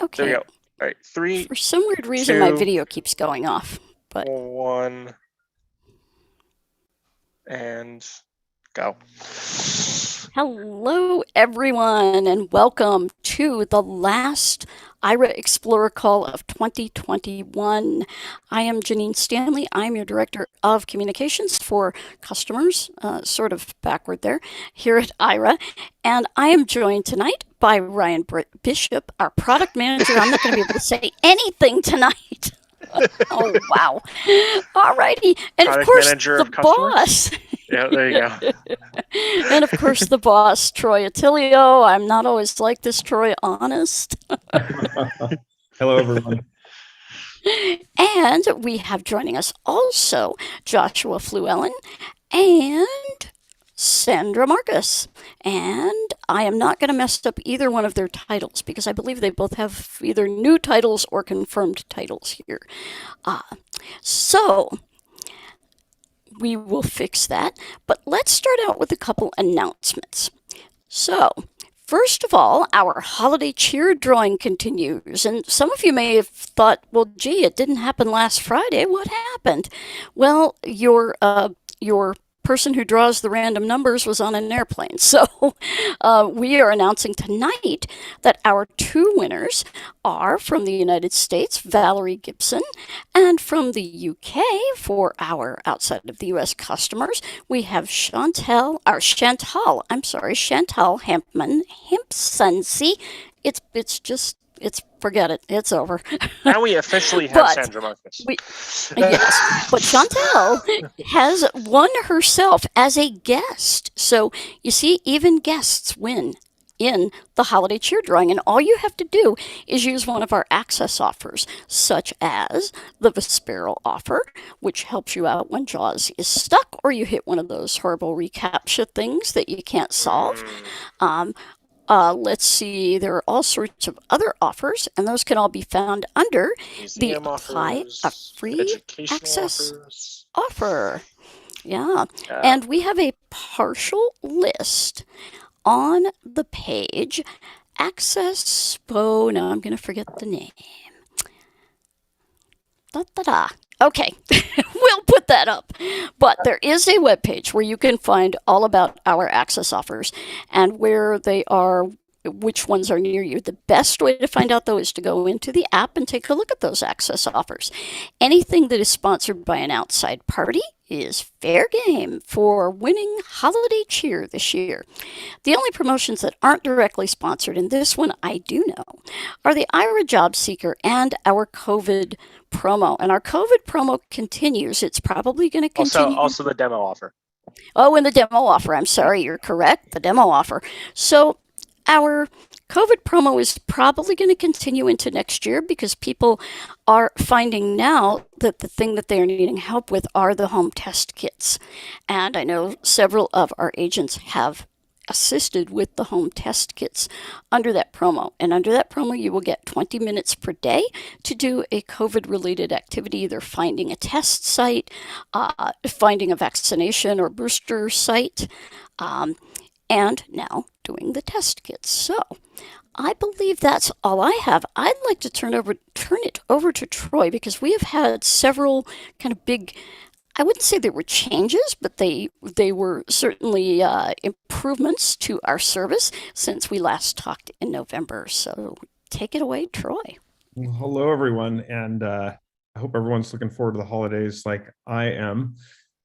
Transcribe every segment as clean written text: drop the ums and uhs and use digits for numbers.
There we Okay. go. All right, three, For some weird reason, my two, video keeps going off. But one, and go. hello, everyone, and welcome to the last Ira Explorer call of 2021. I am Janine Stanley. I'm your Director of Communications for Customers, sort of backward there, here at Ira. And I am joined tonight by Ryan Bishop, our Product Manager. I'm not going to be able to say anything tonight. Oh, wow. All righty. And of Product course, manager the of customers. boss. Yeah, there you go. And of course, the boss, Troy Attilio. I'm not always like this, Troy, honest. Hello, everyone. And we have joining us also Joshua Fluellen and Sandra Marcus. And I am not going to mess up either one of their titles because I believe they both have either new titles or confirmed titles here. Uh, so we will fix that. But let's start out with a couple announcements. So, first of all, our holiday cheer drawing continues. And some of you may have thought, well, gee, it didn't happen last Friday. What happened? Well, your person who draws the random numbers was on an airplane. So we are announcing tonight that our two winners are from the United States, Valerie Gibson, and from the UK for our outside of the US customers, we have Chantal Himpson. See, forget it. It's over. Now we officially have But Sandra Marcus. Yes, but Chantal has won herself as a guest. So you see, even guests win in the holiday cheer drawing. And all you have to do is use one of our access offers, such as the Vesperal offer, which helps you out when JAWS is stuck or you hit one of those horrible reCAPTCHA things that you can't solve. Um, let's see, there are all sorts of other offers, and those can all be found under the Museum Apply a offers, Free educational Access offers. offer. Yeah. And we have a partial list on the page. Oh, no, I'm going to forget the name. Da, da, da. Okay, we'll put that up. But there is a webpage where you can find all about our access offers and where they are, which ones are near you. The best way to find out, though, is to go into the app and take a look at those access offers. Anything that is sponsored by an outside party is fair game for winning holiday cheer this year. The only promotions that aren't directly sponsored, and this one I do know, are the Ira Job Seeker and our COVID promo. And our COVID promo continues. It's probably going to continue. Also the demo offer. Oh, and the demo offer. I'm sorry, you're correct. The demo offer. So our COVID promo is probably going to continue into next year because people are finding now that the thing that they are needing help with are the home test kits. And I know several of our agents have assisted with the home test kits under that promo. And under that promo, you will get 20 minutes per day to do a COVID related activity, either finding a test site, finding a vaccination or booster site, and now doing the test kits. So I believe that's all I have. I'd like to turn it over to Troy because we have had several kind of big, I wouldn't say they were changes, but they were certainly improvements to our service since we last talked in November. So take it away, Troy. Well, hello, everyone. And I hope everyone's looking forward to the holidays like I am.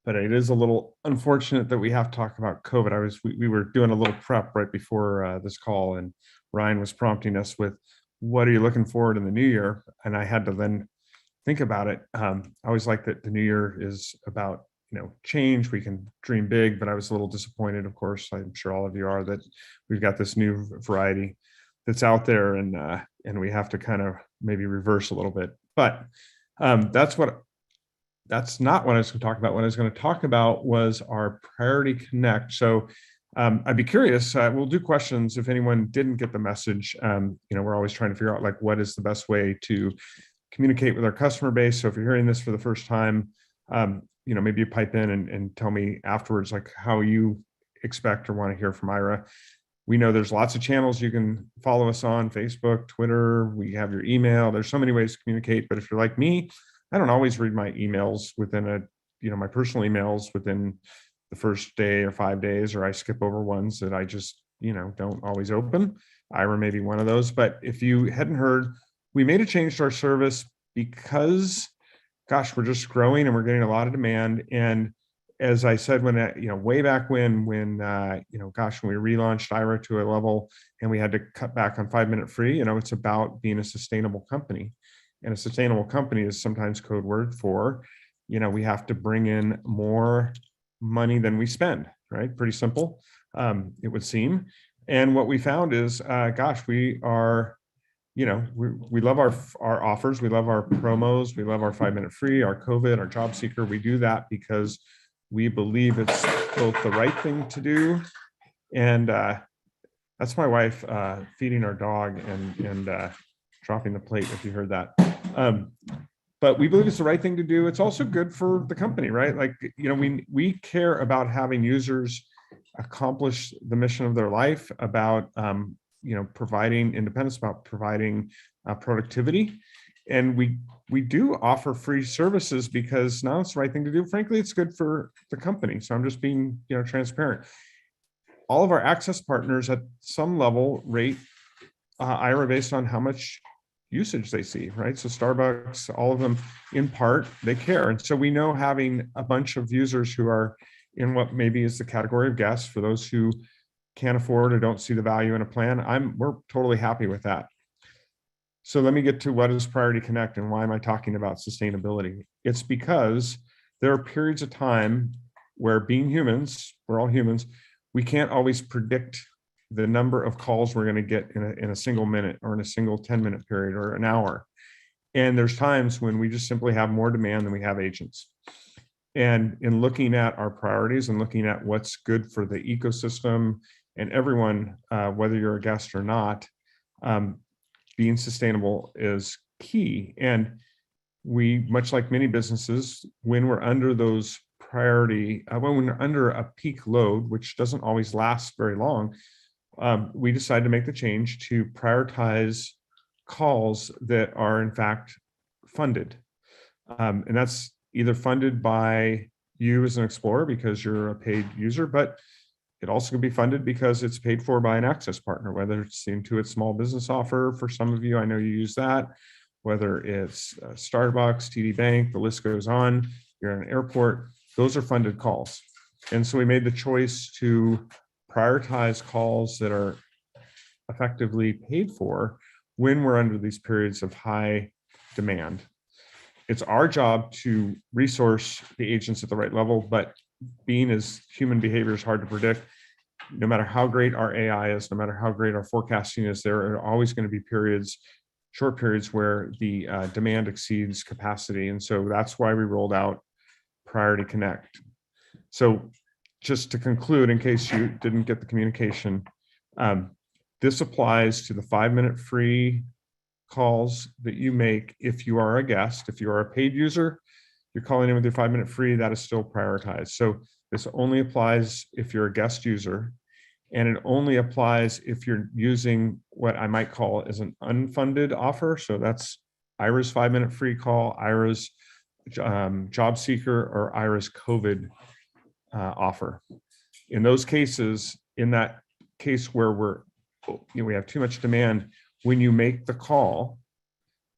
But it is a little unfortunate that we have to talk about COVID. We were doing a little prep right before this call, and Ryan was prompting us with, what are you looking forward in the new year? And I had to then think about it. I always like that the new year is about, change. We can dream big, but I was a little disappointed, of course. I'm sure all of you are, that we've got this new variety that's out there, and we have to kind of maybe reverse a little bit. But that's not what I was going to talk about. What I was going to talk about was our Priority Connect. So I'd be curious. We'll do questions if anyone didn't get the message. We're always trying to figure out what is the best way to communicate with our customer base. So if you're hearing this for the first time, maybe you pipe in and tell me afterwards how you expect or want to hear from Ira. We know there's lots of channels you can follow us on: Facebook, Twitter. We have your email. There's so many ways to communicate. But if you're like me, I don't always read my emails within my personal emails within the first day or 5 days, or I skip over ones that I just, don't always open. Ira may be one of those. But if you hadn't heard, we made a change to our service because, gosh, we're just growing and we're getting a lot of demand. And as I said, way back when we relaunched Ira to a level and we had to cut back on 5-minute free, it's about being a sustainable company. And a sustainable company is sometimes code word for, we have to bring in more money than we spend, right? Pretty simple, it would seem. And what we found is, we are, we love our offers. We love our promos. We love our 5-minute free, our COVID, our job seeker. We do that because we believe it's both the right thing to do. And that's my wife feeding our dog and dropping the plate, if you heard that. But we believe it's the right thing to do. It's also good for the company, right? Like, we care about having users accomplish the mission of their life, about providing independence, about providing productivity. And we do offer free services because now it's the right thing to do. Frankly, it's good for the company. So I'm just being transparent. All of our access partners at some level rate Ira based on how much usage they see, right? So Starbucks, all of them, in part, they care. And so we know having a bunch of users who are in what maybe is the category of guests, for those who can't afford or don't see the value in a plan, we're totally happy with that. So let me get to what is Priority Connect and why am I talking about sustainability? It's because there are periods of time where, being humans, we're all humans, we can't always predict the number of calls we're going to get in a single minute or in a single 10-minute period or an hour. And there's times when we just simply have more demand than we have agents. And in looking at our priorities and looking at what's good for the ecosystem and everyone, whether you're a guest or not, being sustainable is key. And we, much like many businesses, when we're under those when we're under a peak load, which doesn't always last very long, we decided to make the change to prioritize calls that are in fact funded. And that's either funded by you as an Explorer because you're a paid user, but it also can be funded because it's paid for by an access partner, whether it's the Intuit small business offer. For some of you, I know you use that, whether it's Starbucks, TD Bank, the list goes on, you're in an airport, those are funded calls. And so we made the choice to prioritize calls that are effectively paid for when we're under these periods of high demand. It's our job to resource the agents at the right level, but being as human behavior is hard to predict, no matter how great our AI is, no matter how great our forecasting is, there are always going to be short periods where the demand exceeds capacity. And so that's why we rolled out Priority Connect. So just to conclude, in case you didn't get the communication, this applies to the 5-minute free calls that you make if you are a guest. If you are a paid user, you're calling in with your 5-minute free, that is still prioritized. So this only applies if you're a guest user, and it only applies if you're using what I might call as an unfunded offer. So that's Ira's 5-minute free call, Ira's job seeker, or Ira's COVID offer. In those cases, in that case where we have too much demand, when you make the call,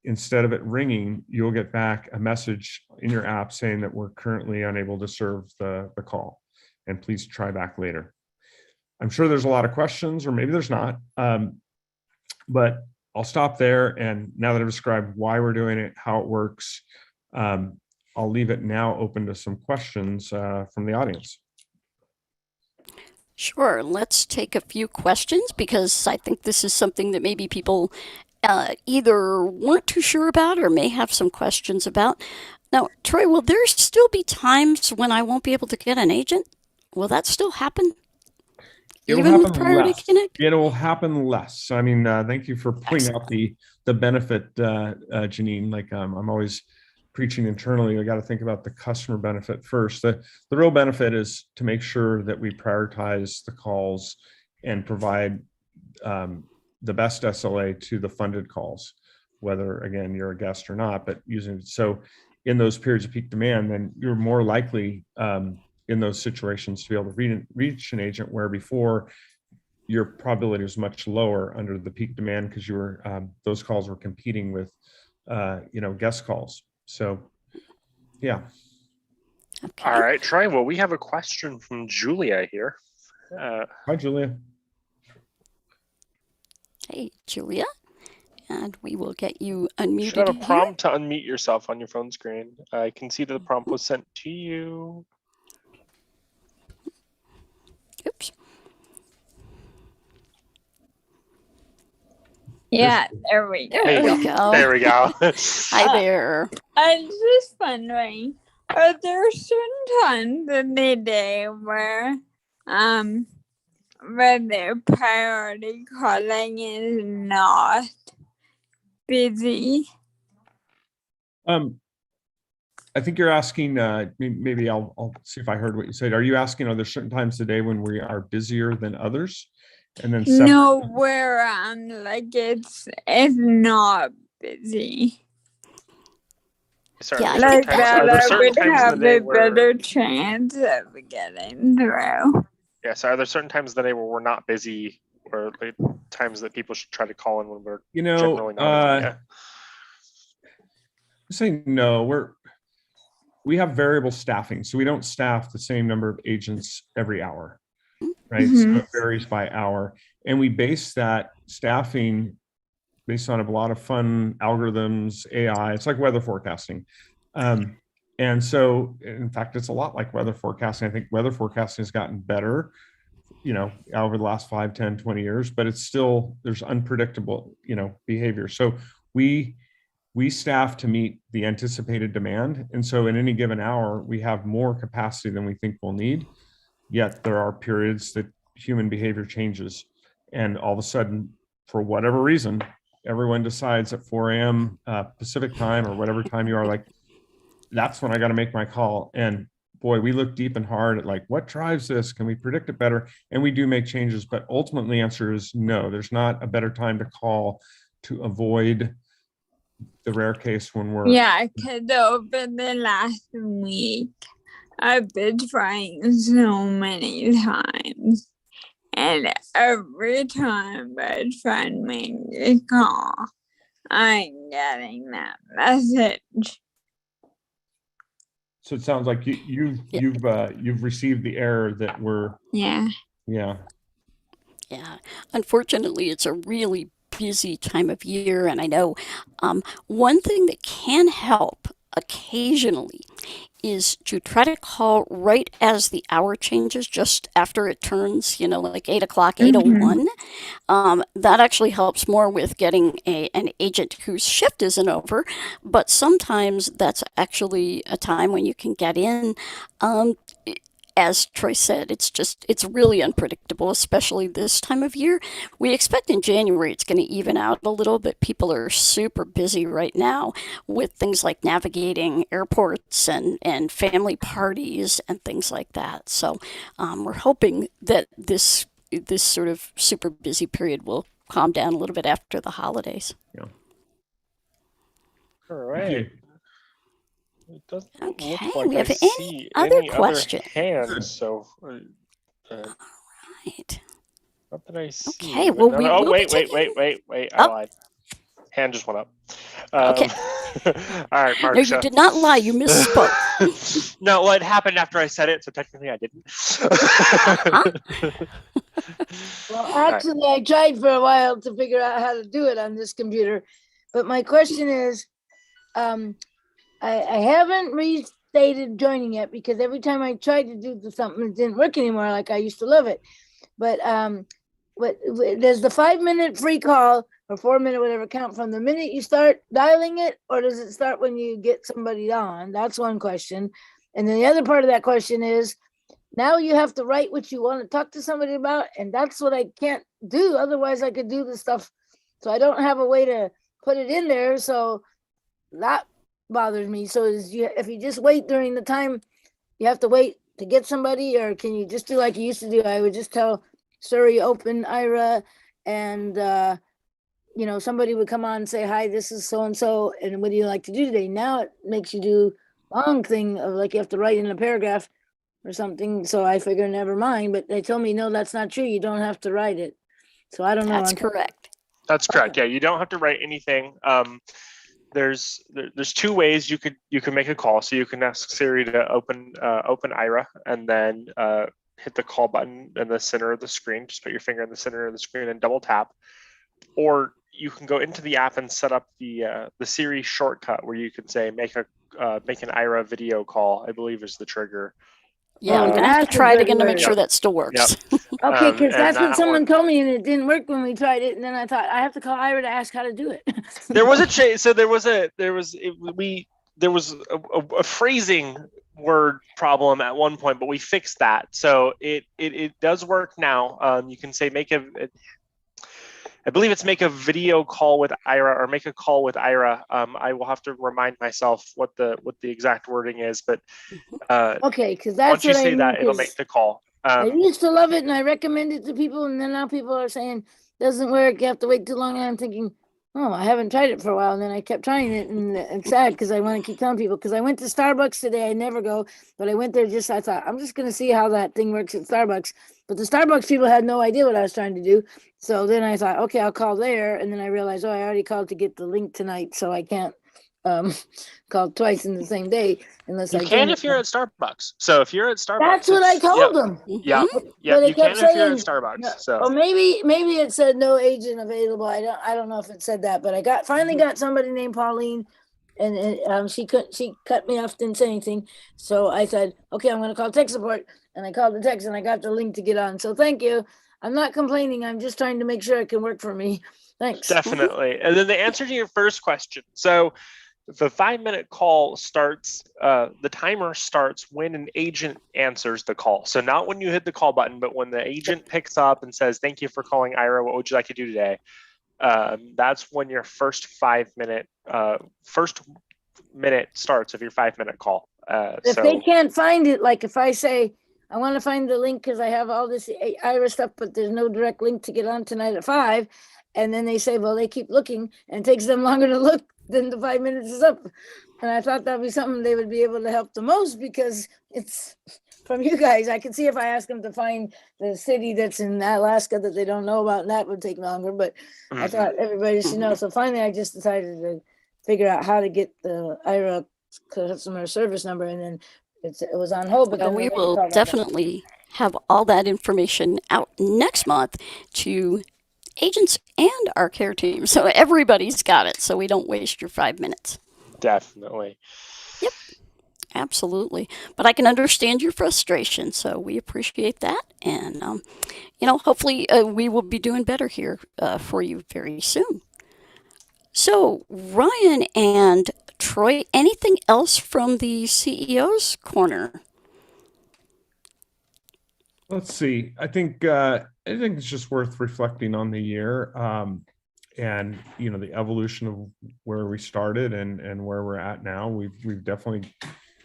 instead of it ringing, you'll get back a message in your app saying that we're currently unable to serve the call, and please try back later. I'm sure there's a lot of questions, or maybe there's not, but I'll stop there. And now that I've described why we're doing it, how it works, I'll leave it now open to some questions from the audience. Sure. Let's take a few questions because I think this is something that maybe people either weren't too sure about or may have some questions about. Now, Troy, will there still be times when I won't be able to get an agent? Will that still happen? It'll Even with happen Priority less. Connect? It will happen less. I mean, thank you for pointing out the benefit, Janine. Like I'm always preaching internally, I got to think about the customer benefit first. The real benefit is to make sure that we prioritize the calls and provide the best SLA to the funded calls, whether again you're a guest or not, but using so in those periods of peak demand, then you're more likely in those situations to be able to reach an agent where before your probability was much lower under the peak demand because you were those calls were competing with guest calls. So yeah. Okay. All right, Troy. Well, we have a question from Julia here. Hi, Julia. Hey, Julia. And we will get you You should have unmuted a here. prompt to unmute yourself on your phone screen. I can see that the prompt was sent to you. Oops. Yeah, there we go. There we go. There we go. Hi there. I was just wondering, are there certain times in the day where the priority calling is not busy? I think you're asking, maybe I'll see if I heard what you said. Are you asking, are there certain times of the day when we are busier than others? And then No, where like it's not busy. Sorry, Yeah, are I there think certain that's times- are That there I certain would times in have the day a where better chance of getting through. yeah, so are there certain times of the day where we're not busy, or the times that people should try to call in when we're generally not? Yeah. Say no, we have variable staffing, so we don't staff the same number of agents every hour, right? So it varies by hour, and we base that staffing based on a lot of fun algorithms, AI. It's like weather forecasting. And so, in fact, it's a lot like weather forecasting. I think weather forecasting has gotten better, over the last 5, 10, 20 years, but it's still, there's unpredictable, behavior. So we staff to meet the anticipated demand. And so in any given hour, we have more capacity than we think we'll need. Yet there are periods that human behavior changes. And all of a sudden, for whatever reason, everyone decides at 4 a.m. Pacific time or whatever time you are, like, that's when I got to make my call. And boy, we look deep and hard at like, what drives this? Can we predict it better? And we do make changes, but ultimately the answer is no, there's not a better time to call to avoid the rare case when we're because over the last week, I've been trying so many times, and every time I try and make a call, I'm getting that message. So it sounds like you've received the error that we're Yeah. Yeah. Unfortunately, it's a really busy time of year, and I know one thing that can help occasionally is to try to call right as the hour changes, just after it turns, like 8 o'clock, 8:01. That actually helps more with getting an agent whose shift isn't over, but sometimes that's actually a time when you can get in. As Troy said, it's really unpredictable, especially this time of year. We expect in January it's going to even out a little, but people are super busy right now with things like navigating airports and family parties and things like that. So we're hoping that this sort of super busy period will calm down a little bit after the holidays. Yeah. All right. It doesn't Okay, look like we I have see other any questions? other hands. So, Right. not that I see. Okay, but well, no, we no- will oh, be wait! I Oh. lied. Hand just went up. Okay. All right, Mark. No, you did not lie. You misspoke. No, well, it happened after I said it, so technically I didn't. Well, right. actually, I tried for a while to figure out how to do it on this computer, but my question is, I haven't restated joining yet because every time I tried to do something, it didn't work anymore like I used to love it. But does the 5-minute free call or 4-minute whatever count from the minute you start dialing it, or does it start when you get somebody on? That's one question. And then the other part of that question is, now you have to write what you want to talk to somebody about, and that's what I can't do. Otherwise, I could do the stuff. So I don't have a way to put it in there. So that bothers me. So if you just wait during the time, you have to wait to get somebody, or can you just do like you used to do? I would just tell Surrey open Ira, and somebody would come on and say, "Hi, this is so and so, and what do you like to do today?" Now it makes you do long thing of like you have to write in a paragraph or something. So I figure never mind. But they told me no, that's not true. You don't have to write it. So I don't know. That's correct. That's correct. Yeah, you don't have to write anything. There's two ways you can make a call. So you can ask Siri to open Ira, and then hit the call button in the center of the screen. Just put your finger in the center of the screen and double tap. Or you can go into the app and set up the Siri shortcut where you can say make an Ira video call, I believe is the trigger. Yeah, I'm gonna have to try it again to make sure that still works. Yep. Okay, because that's what someone told me, and it didn't work when we tried it. And then I thought I have to call Ira to ask how to do it. There was a change. So there was a phrasing word problem at one point, but we fixed that. So it does work now. You can say I believe it's make a video call with Ira or make a call with Ira. I will have to remind myself what the exact wording is, but okay, because that's once you say that, it'll make the call. I used to love it, and I recommend it to people, and then now people are saying doesn't work. You have to wait too long. And I'm thinking, oh, I haven't tried it for a while, and then I kept trying it, and it's sad because I want to keep telling people. Because I went to Starbucks today. I never go, but I went there I thought I'm just going to see how that thing works at Starbucks. But the Starbucks people had no idea what I was trying to do. So then I thought, okay, I'll call there, and then I realized, I already called to get the link tonight, so I can't call twice in the same day unless you can if you're at Starbucks. So if you're at Starbucks, that's what I told them. Yeah, yeah, you can if you're at Starbucks. So or maybe it said no agent available. I don't know if it said that, but I finally got somebody named Pauline, and she cut me off, didn't say anything. So I said, okay, I'm going to call tech support, and I called the text, and I got the link to get on. So thank you. I'm not complaining. I'm just trying to make sure it can work for me. Thanks. Definitely. And then the answer to your first question. So the 5-minute call starts, the timer starts when an agent answers the call. So not when you hit the call button, but when the agent picks up and says, thank you for calling Ira, what would you like to do today? That's when your first 5-minute starts of your 5-minute call. If they can't find it, like if I say, I want to find the link because I have all this Ira stuff, but there's no direct link to get on tonight at 5. And then they say, well, they keep looking and it takes them longer to look than the 5 minutes is up. And I thought that'd be something they would be able to help the most because it's from you guys. I can see if I ask them to find the city that's in Alaska that they don't know about, and that would take longer, but I thought everybody should know. So finally, I just decided to figure out how to get the Ira customer service number, and then it was on hold. But then we will definitely have all that information out next month to agents and our care team. So everybody's got it. So we don't waste your 5 minutes. Definitely. Yep. Absolutely. But I can understand your frustration. So we appreciate that. And, hopefully we will be doing better here for you very soon. So Ryan and Troy, anything else from the CEO's corner? Let's see. I think it's just worth reflecting on the year, and the evolution of where we started and where we're at now. We've definitely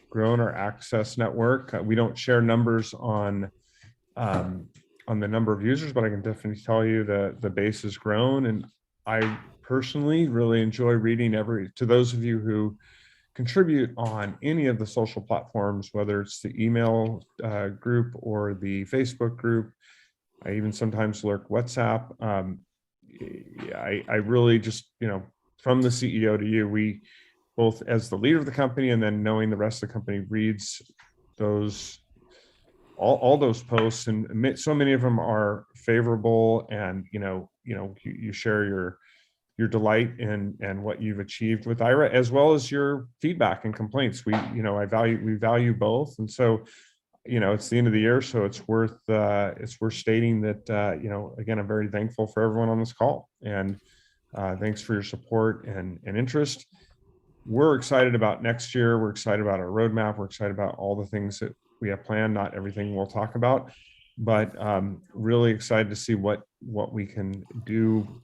grown our access network. We don't share numbers on the number of users, but I can definitely tell you that the base has grown, and I personally really enjoy reading to those of you who contribute on any of the social platforms, whether it's the email group or the Facebook group. I even sometimes lurk WhatsApp. I really just, from the CEO to you, we both as the leader of the company and then knowing the rest of the company reads all those posts, and so many of them are favorable, and you share your delight and what you've achieved with Ira, as well as your feedback and complaints. We value both. And so, it's the end of the year, so it's worth stating that, again, I'm very thankful for everyone on this call, and thanks for your support and interest. We're excited about next year. We're excited about our roadmap. We're excited about all the things that we have planned. Not everything we'll talk about, but really excited to see what we can do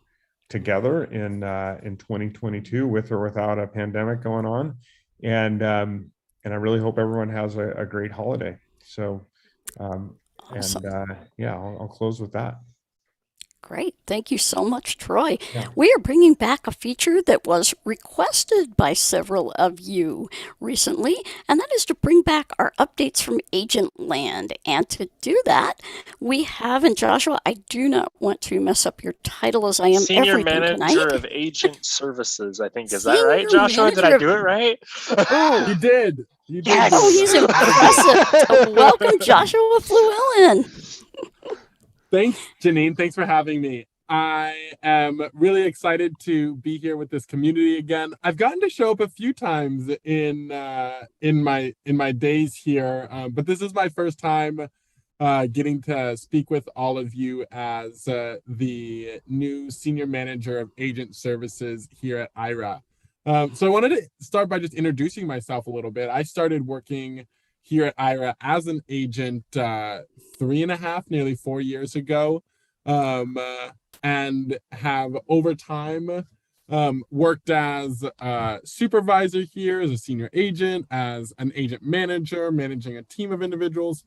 together in 2022 with or without a pandemic going on, and I really hope everyone has a great holiday. So Awesome. And yeah, I'll close with that. Great. Thank you so much, Troy. Yeah. We are bringing back a feature that was requested by several of you recently, and that is to bring back our updates from Agent Land. And to do that, we have, and Joshua, I do not want to mess up your title as I am Senior everything Manager tonight. of Agent Services, I think. Is that right, Senior Joshua? Did I Manager do it right? Oh, You did. You did. Yes. oh, he's impressive. So welcome, Joshua Fluellen. Thanks, Janine. Thanks for having me. I am really excited to be here with this community again. I've gotten to show up a few times in my days here, but this is my first time getting to speak with all of you as the new Senior Manager of Agent Services here at Ira. So I wanted to start by just introducing myself a little bit. I started working here at Ira as an agent 3.5, nearly 4 years ago, and have over time worked as a supervisor here, as a senior agent, as an agent manager, managing a team of individuals.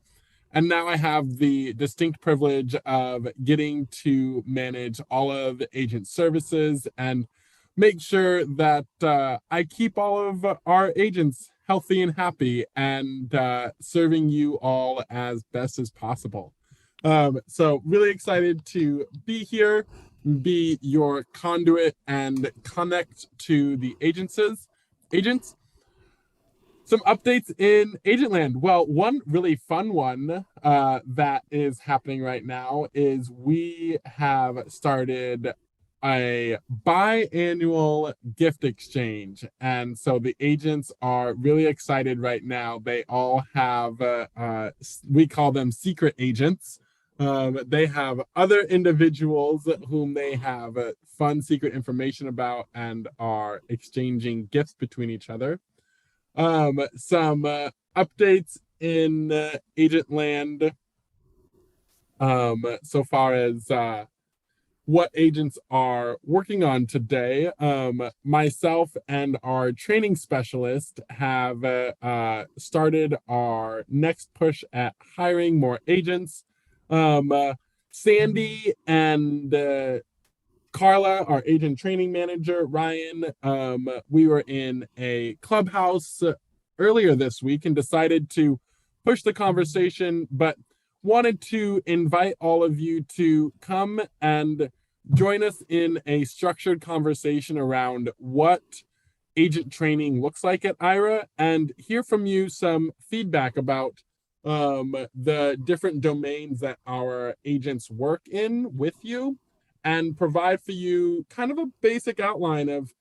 And now I have the distinct privilege of getting to manage all of agent services and make sure that I keep all of our agents healthy and happy and serving you all as best as possible. So really excited to be here, be your conduit and connect to the agents. Some updates in Agent Land. Well, one really fun one that is happening right now is we have started a biannual gift exchange. And so the agents are really excited right now. They all have, we call them secret agents. They have other individuals whom they have fun secret information about and are exchanging gifts between each other. Some updates in Agent Land so far as what agents are working on today. Myself and our training specialist have started our next push at hiring more agents. Sandy and Carla, our agent training manager, Ryan, we were in a clubhouse earlier this week and decided to push the conversation, but wanted to invite all of you to come and join us in a structured conversation around what agent training looks like at Ira and hear from you some feedback about the different domains that our agents work in with you and provide for you kind of a basic outline of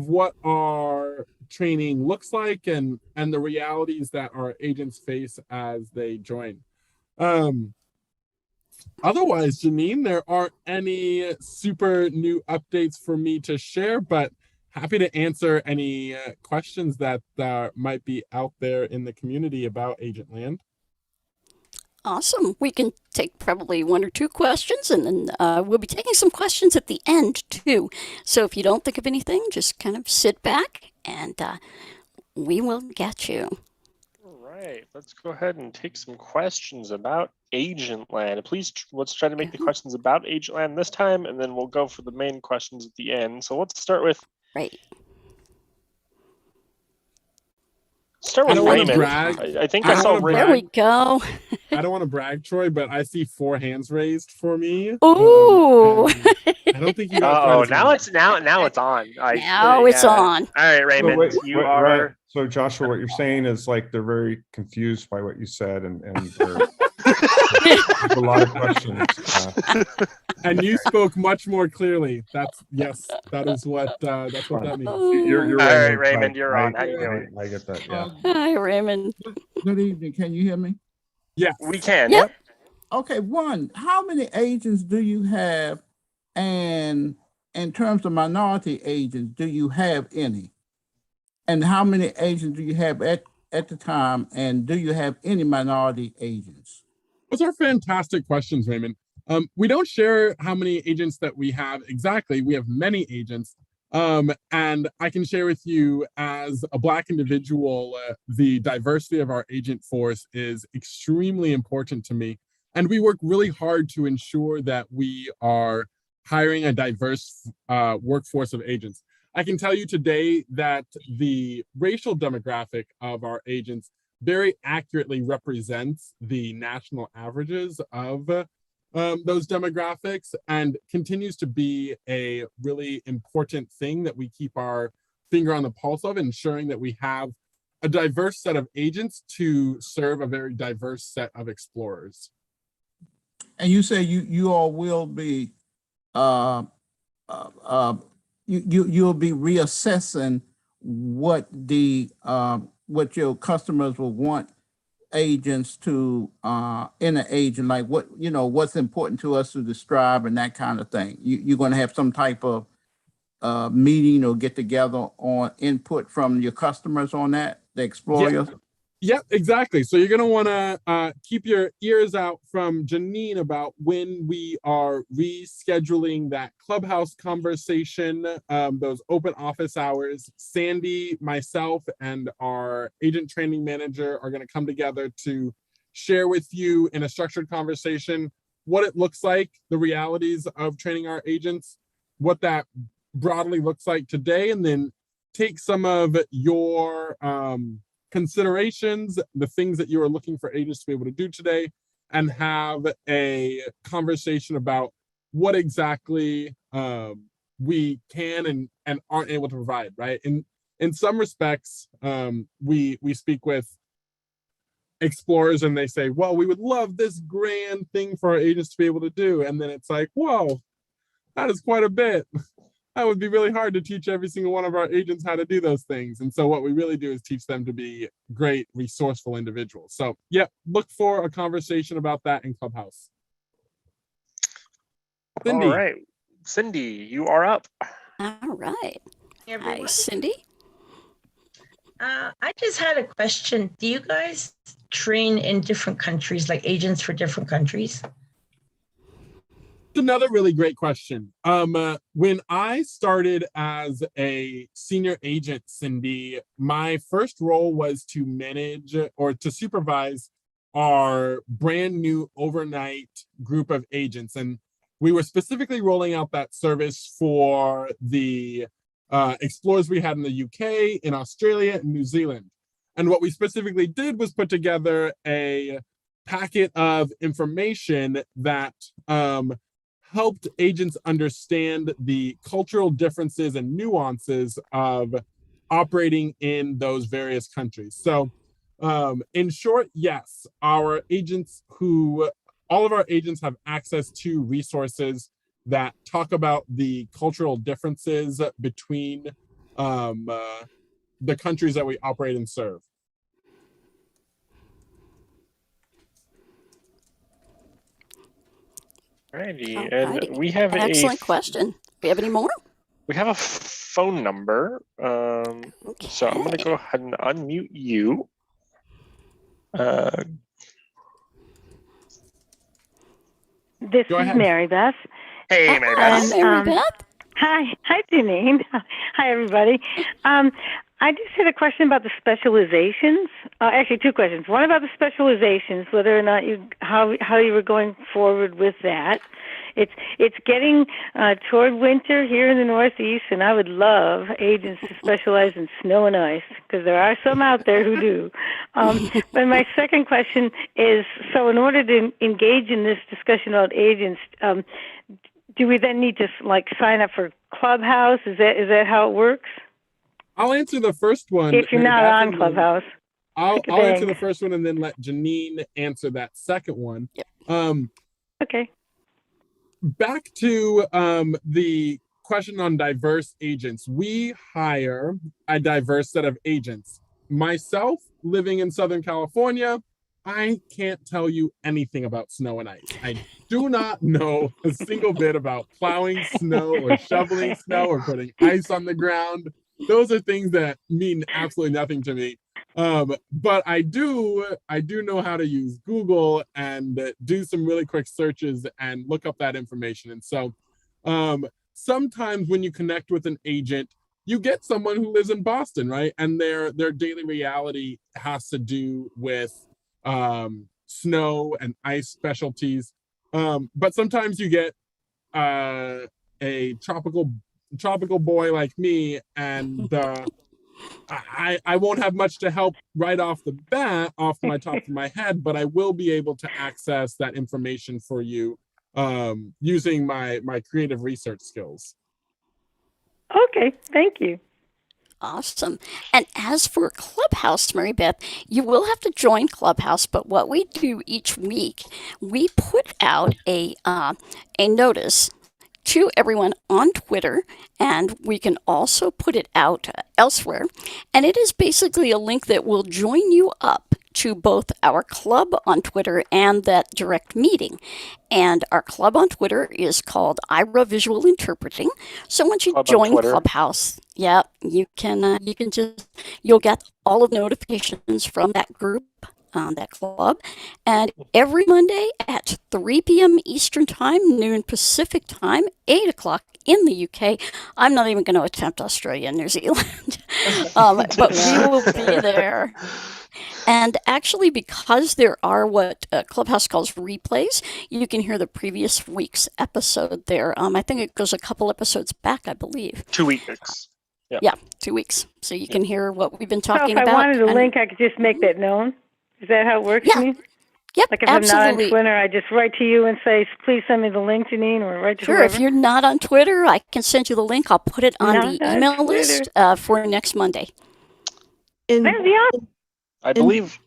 what our training looks like and the realities that our agents face as they join. Otherwise, Janine, there aren't any super new updates for me to share, but happy to answer any questions that might be out there in the community about Agent Land. Awesome. We can take probably one or two questions, and then we'll be taking some questions at the end, too. So if you don't think of anything, just kind of sit back, and we will get you. All right, let's go ahead and take some questions about Agent Land. Please, let's try to make the questions about Agent Land this time, and then we'll go for the main questions at the end. So let's start with Right. Raymond. Brag. I think I saw Raymond. There we go. I don't want to brag, Troy, but I see 4 hands raised for me. Ooh. I don't think you got Oh, quite as now many. it's now it's on. Now it's on. All right, Raymond, Right. So Joshua, what you're saying is like they're very confused by what you said, and there's a lot of questions. And you spoke much more clearly. That is what that means. You're All right, right, Raymond, you're on. How you doing? I get that. Yeah. Hi, Raymond. Good evening. Can you hear me? Yes. We can. Yep. Okay, one, how many agents do you have? And in terms of minority agents, do you have any? And how many agents do you have at the time? And do you have any minority agents? Those are fantastic questions, Raymond. We don't share how many agents that we have exactly. We have many agents. And I can share with you as a Black individual, the diversity of our agent force is extremely important to me. And we work really hard to ensure that we are hiring a diverse workforce of agents. I can tell you today that the racial demographic of our agents very accurately represents the national averages of those demographics, and continues to be a really important thing that we keep our finger on the pulse of, ensuring that we have a diverse set of agents to serve a very diverse set of explorers. And you say you all will be you'll be reassessing what the what your customers will want agents to in an agent, like what, you know, what's important to us to describe and that kind of thing. You're going to have some type of meeting or get together on input from your customers on that, the explorers. Yep, exactly. So you're going to want to keep your ears out from Janine about when we are rescheduling that clubhouse conversation, those open office hours. Sandy, myself, and our agent training manager are going to come together to share with you in a structured conversation what it looks like, the realities of training our agents, what that broadly looks like today, and then take some of your considerations, the things that you are looking for agents to be able to do today, and have a conversation about what exactly we can and aren't able to provide, right? In some respects, we speak with explorers and they say, well, we would love this grand thing for our agents to be able to do. And then it's like, whoa, that is quite a bit. That would be really hard to teach every single one of our agents how to do those things. And so what we really do is teach them to be great, resourceful individuals. So yeah, look for a conversation about that in Clubhouse. Cindy. All right, Cindy, you are up. All right. Everyone. Hi, Cindy. I just had a question. Do you guys train in different countries, like agents for different countries? Another really great question. When I started as a senior agent, Cindy, my first role was to manage or to supervise our brand new overnight group of agents. And we were specifically rolling out that service for the explorers we had in the UK, in Australia, and New Zealand. And what we specifically did was put together a packet of information that helped agents understand the cultural differences and nuances of operating in those various countries. So in short, yes, all of our agents have access to resources that talk about the cultural differences between the countries that we operate and serve. Alrighty, and we have excellent question. Do we have any more? We have a phone number. Okay. So I'm going to go ahead and unmute you. This is Mary Beth. Hey, Mary Beth. Mary Beth. Hi, Janine. Hi, everybody. I just had a question about the specializations. Actually, two questions. One about the specializations, whether or not how you were going forward with that. It's getting toward winter here in the Northeast, and I would love agents to specialize in snow and ice, because there are some out there who do. But my second question is, so in order to engage in this discussion about agents, do we then need to sign up for Clubhouse? Is that how it works? I'll answer the first one. If you're not on Clubhouse. I'll answer the first one and then let Janine answer that second one. Yep. Okay. Back to the question on diverse agents. We hire a diverse set of agents. Myself, living in Southern California, I can't tell you anything about snow and ice. I do not know a single bit about plowing snow or shoveling snow or putting ice on the ground. Those are things that mean absolutely nothing to me. But I do know how to use Google and do some really quick searches and look up that information. And so sometimes when you connect with an agent, you get someone who lives in Boston, right? And their daily reality has to do with snow and ice specialties. But sometimes you get a tropical boy like me, and I won't have much to help right off the bat, off my top of my head, but I will be able to access that information for you using my creative research skills. Okay, thank you. Awesome. And as for Clubhouse, Mary Beth, you will have to join Clubhouse, but what we do each week, we put out a notice to everyone on Twitter, and we can also put it out elsewhere. And it is basically a link that will join you up to both our club on Twitter and that direct meeting. And our club on Twitter is called Ira Visual Interpreting. So once you join Clubhouse, yeah, you can you'll get all of the notifications from that group, that club. And every Monday at 3 p.m. Eastern Time, noon Pacific Time, 8 o'clock in the UK. I'm not even going to attempt Australia and New Zealand, but we will be there. And actually, because there are what Clubhouse calls replays, you can hear the previous week's episode there. I think it goes a couple episodes back, I believe. 2 weeks. Yep. Yeah, 2 weeks. So you can hear what we've been talking So if about. I wanted a link, I could just make that known? Is that how it works? Yeah. Yep, like if absolutely. I'm not on Twitter, I just write to you and say, please send me the link, Janine, or write to Sure, whoever. if you're not on Twitter, I can send you the link. I'll put it on the email list for next Monday. I believe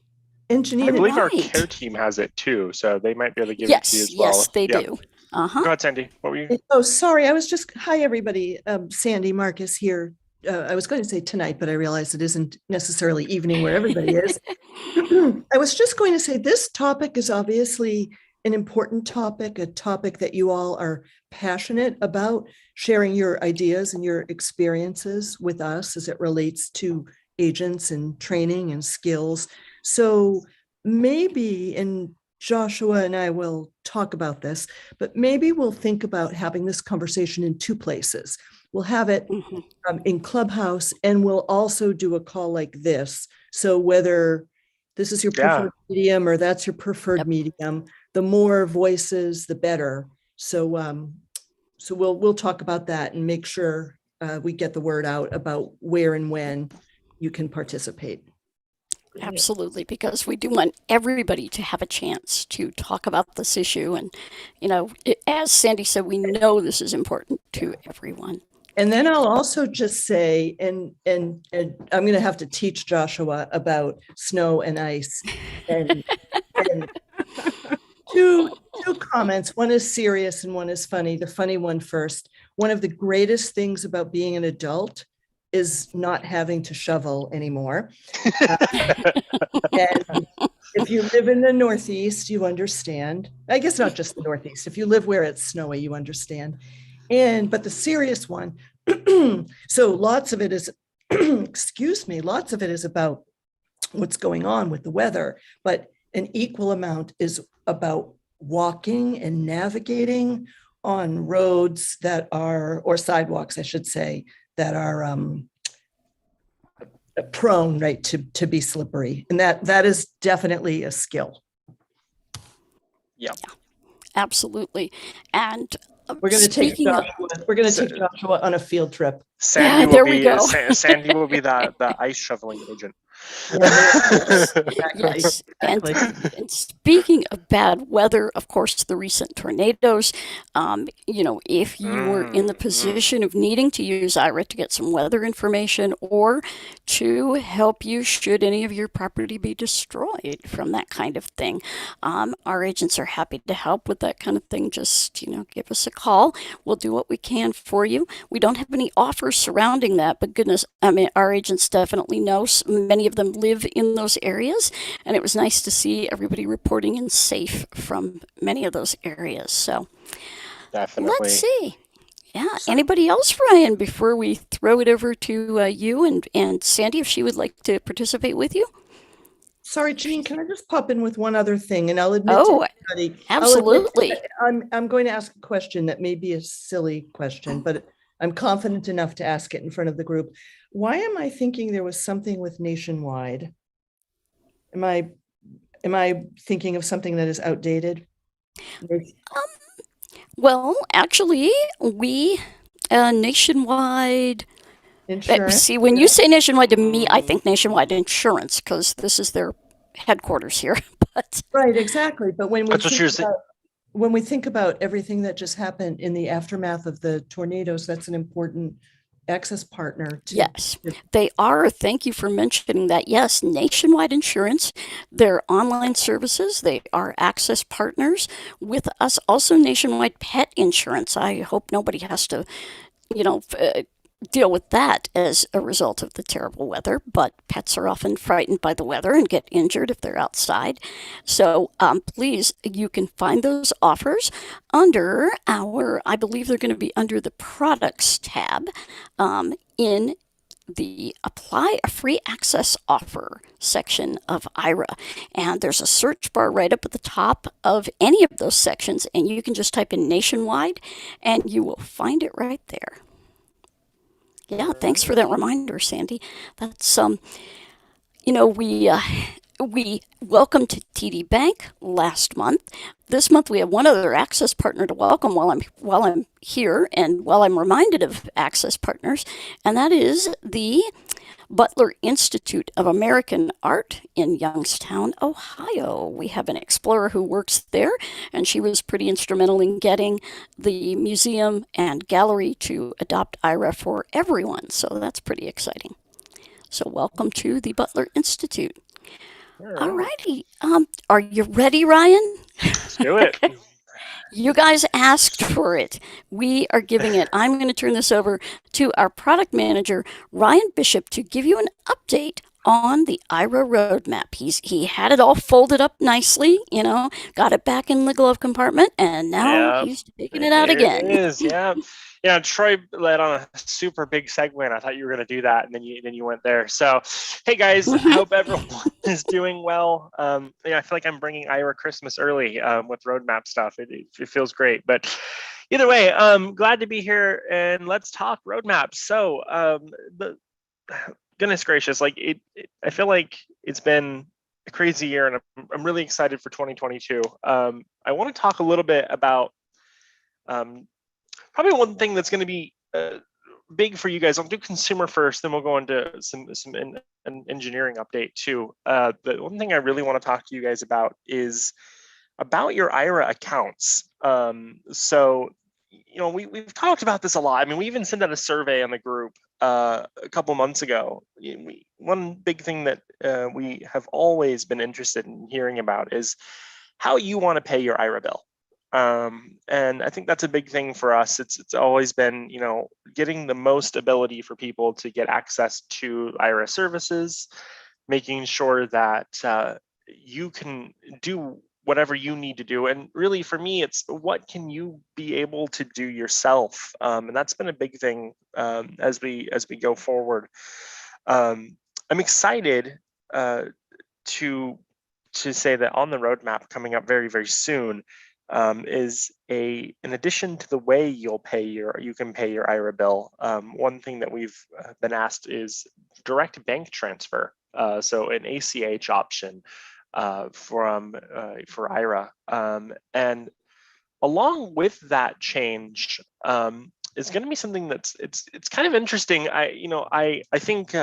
Janine, I believe our care team has it too, so they might be able to give it to you as well. Yes, they do. Go ahead, Sandy. What were you? Oh, sorry. I was just, hi, everybody. Sandy Marcus here. I was going to say tonight, but I realized it isn't necessarily evening where everybody is. I was just going to say this topic is obviously an important topic, a topic that you all are passionate about, sharing your ideas and your experiences with us as it relates to agents and training and skills. So maybe, and Joshua and I will talk about this, but maybe we'll think about having this conversation in two places. We'll have it in Clubhouse, and we'll also do a call like this. So whether this is your preferred medium or that's your preferred medium, the more voices, the better. So so we'll talk about that and make sure we get the word out about where and when you can participate. Absolutely, because we do want everybody to have a chance to talk about this issue. And, as Sandy said, we know this is important to everyone. And then I'll also just say, and I'm going to have to teach Joshua about snow and ice. And two comments. One is serious and one is funny. The funny one first. One of the greatest things about being an adult is not having to shovel anymore. And if you live in the Northeast, you understand. I guess not just the Northeast. If you live where it's snowy, you understand. But the serious one, so lots of it is, lots of it is about what's going on with the weather, but an equal amount is about walking and navigating on roads that are, or sidewalks, I should say, that are prone, right, to be slippery. And that is definitely a skill. Yeah. Absolutely. And we're going to take Joshua on a field trip. Sandy will be Sandy will be the ice shoveling agent. Yes. And speaking of bad weather, of course, the recent tornadoes, if you were in the position of needing to use Ira to get some weather information or to help you should any of your property be destroyed from that kind of thing, our agents are happy to help with that kind of thing. Just, give us a call. We'll do what we can for you. We don't have any offers surrounding that, but goodness, our agents definitely know. Many of them live in those areas, and it was nice to see everybody reporting in safe from many of those areas. So definitely. Let's see. Yeah. Anybody else, Ryan, before we throw it over to you and Sandy, if she would like to participate with you? Sorry, Janine, can I just pop in with one other thing? And I'll admit to everybody, absolutely. I'm going to ask a question that may be a silly question, but I'm confident enough to ask it in front of the group. Why am I thinking there was something with Nationwide? Am I thinking of something that is outdated? Well, actually, we nationwide. Insurance? See, when you say nationwide to me, I think nationwide insurance because this is their headquarters here. But Right, exactly. But when we That's what think she was saying. about when we think about everything that just happened in the aftermath of the tornadoes, that's an important access partner to. yes, they are. Thank you for mentioning that. Yes, nationwide insurance, their online services, they are access partners with us. Also, nationwide pet insurance. I hope nobody has to, you know, deal with that as a result of the terrible weather, but pets are often frightened by the weather and get injured if they're outside. So please, you can find those offers under I believe they're going to be under the products tab in the apply a free access offer section of Ira. And there's a search bar right up at the top of any of those sections, and you can just type in nationwide and you will find it right there. Yeah, thanks for that reminder, Sandy. That's we welcomed TD Bank last month. This month we have one other access partner to welcome while I'm here and while I'm reminded of access partners, and that is the Butler Institute of American Art in Youngstown, Ohio. We have an explorer who works there, and she was pretty instrumental in getting the museum and gallery to adopt Ira for everyone. So that's pretty exciting. So welcome to the Butler Institute. All righty. Are you ready, Ryan? Let's do it. You guys asked for it. We are giving it. I'm going to turn this over to our product manager, Ryan Bishop, to give you an update on the Ira Road Map. He had it all folded up nicely, got it back in the glove compartment, and now he's taking it out again. It is, yeah. Yeah, Troy led on a super big segue, and I thought you were going to do that, and then you went there. So, hey guys, I hope everyone is doing well. I feel like I'm bringing Ira Christmas early with roadmap stuff. It feels great, but either way, glad to be here, and let's talk roadmaps. So, goodness gracious, I feel like it's been a crazy year, and I'm really excited for 2022. I want to talk a little bit about probably one thing that's going to be big for you guys. I'll do consumer first, then we'll go into some engineering update too. The one thing I really want to talk to you guys about is about your Ira accounts. So, we've talked about this a lot. I mean, we even sent out a survey on the group a couple months ago. One big thing that we have always been interested in hearing about is how you want to pay your Ira bill. And I think that's a big thing for us. It's always been, getting the most ability for people to get access to Ira services, making sure that you can do whatever you need to do. And really for me, it's what can you be able to do yourself? And that's been a big thing as we go forward. I'm excited to say that on the roadmap coming up very, very soon, is in addition to the way you can pay your Ira bill. One thing that we've been asked is direct bank transfer. So an ACH option for Ira. And along with that change is going to be something that's it's kind of interesting. I think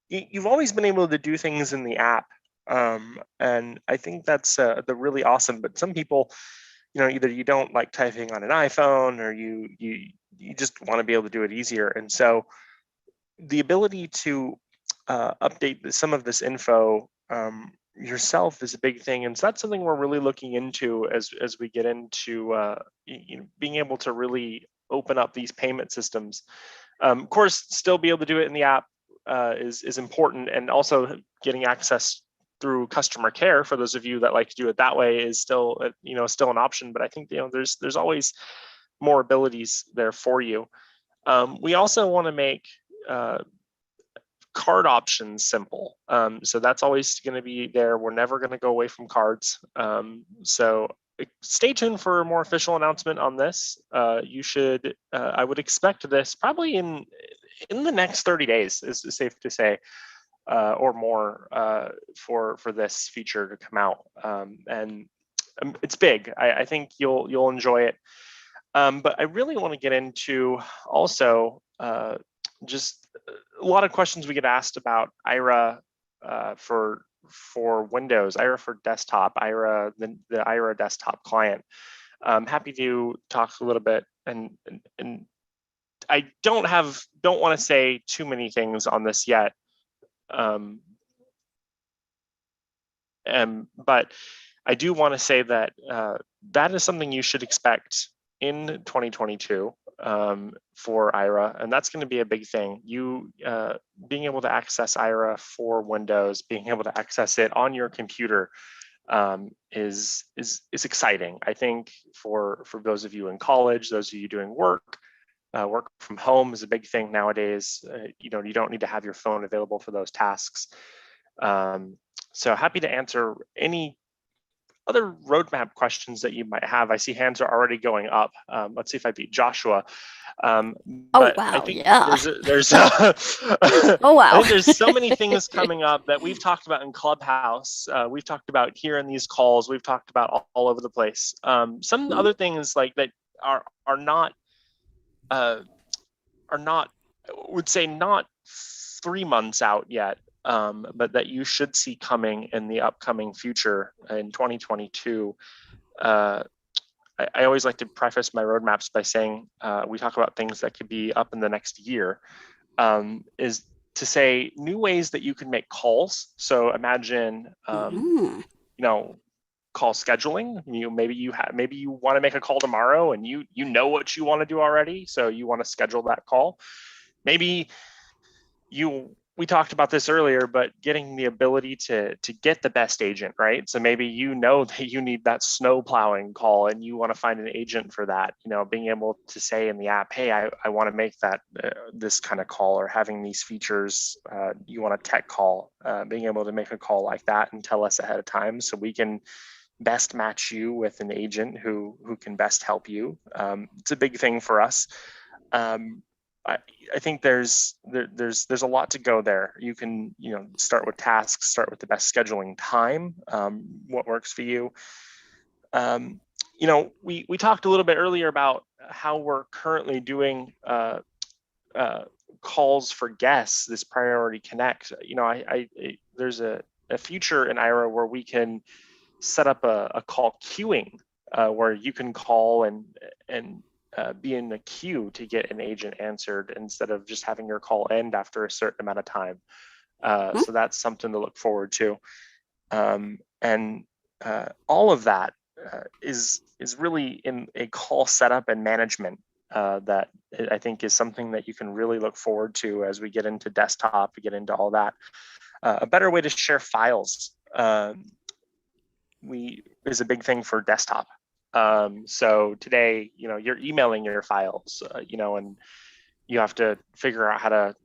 you've always been able to do things in the app. And I think that's the really awesome. But some people, either you don't like typing on an iPhone or you just want to be able to do it easier. And so the ability to update some of this info yourself is a big thing. And so that's something we're really looking into as we get into being able to really open up these payment systems. Of course, still be able to do it in the app is important, and also getting access through customer care for those of you that like to do it that way is still still an option. But I think there's always more abilities there for you. We also want to make card options simple. So that's always going to be there. We're never going to go away from cards. So stay tuned for a more official announcement on this. I would expect this probably in the next 30 days is safe to say. or more for this feature to come out, and it's big. I think you'll enjoy it. But I really want to get into also just a lot of questions we get asked about Ira for Windows, Ira for desktop, Ira the Ira desktop client. I'm happy to talk a little bit, and I don't want to say too many things on this yet. But I do want to say that that is something you should expect in 2022 for Ira, and that's going to be a big thing. You being able to access Ira for Windows, being able to access it on your computer is exciting. I think for those of you in college, those of you doing work from home is a big thing nowadays. You don't need to have your phone available for those tasks. So happy to answer any other roadmap questions that you might have. I see hands are already going up. Let's see if I beat Joshua. Oh, But wow, I think yeah. there's Oh, wow. I think there's so many things coming up that we've talked about in Clubhouse. We've talked about here in these calls. We've talked about all over the place. Some other things like that are not I would say not 3 months out yet, but that you should see coming in the upcoming future in 2022. I always like to preface my roadmaps by saying we talk about things that could be up in the next year, is to say new ways that you can make calls. So imagine, call scheduling. Maybe you want to make a call tomorrow, and you know what you want to do already, so you want to schedule that call. Maybe we talked about this earlier, but getting the ability to get the best agent, right? So maybe you know that you need that snow plowing call and you want to find an agent for that. Being able to say in the app, hey, I want to make that this kind of call, or having these features, you want a tech call, being able to make a call like that and tell us ahead of time so we can best match you with an agent who can best help you. It's a big thing for us. I think there's a lot to go there. You can start with tasks, start with the best scheduling time, what works for you. We talked a little bit earlier about how we're currently doing calls for guests, this Priority Connect. There's a feature in Ira where we can set up a call queuing, where you can call and be in a queue to get an agent answered instead of just having your call end after a certain amount of time. So that's something to look forward to. And all of that is really in a call setup and management that I think is something that you can really look forward to as we get into desktop, we get into all that. A better way to share files is a big thing for desktop. So today, you're emailing your files, and you have to figure out how to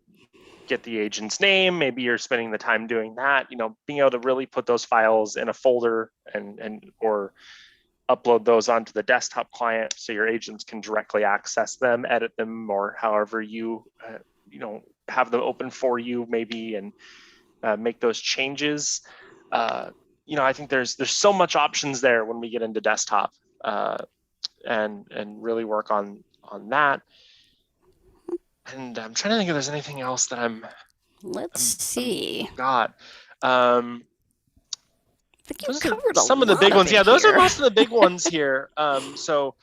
get the agent's name. Maybe you're spending the time doing that, being able to really put those files in a folder or upload those onto the desktop client so your agents can directly access them, edit them, or however you, have them open for you maybe, and make those changes. I think there's so much options there when we get into desktop, and really work on that. And I'm trying to think if there's anything else that Let's see. Got. I think you covered some of the big ones. Yeah, those are most of the big ones here. So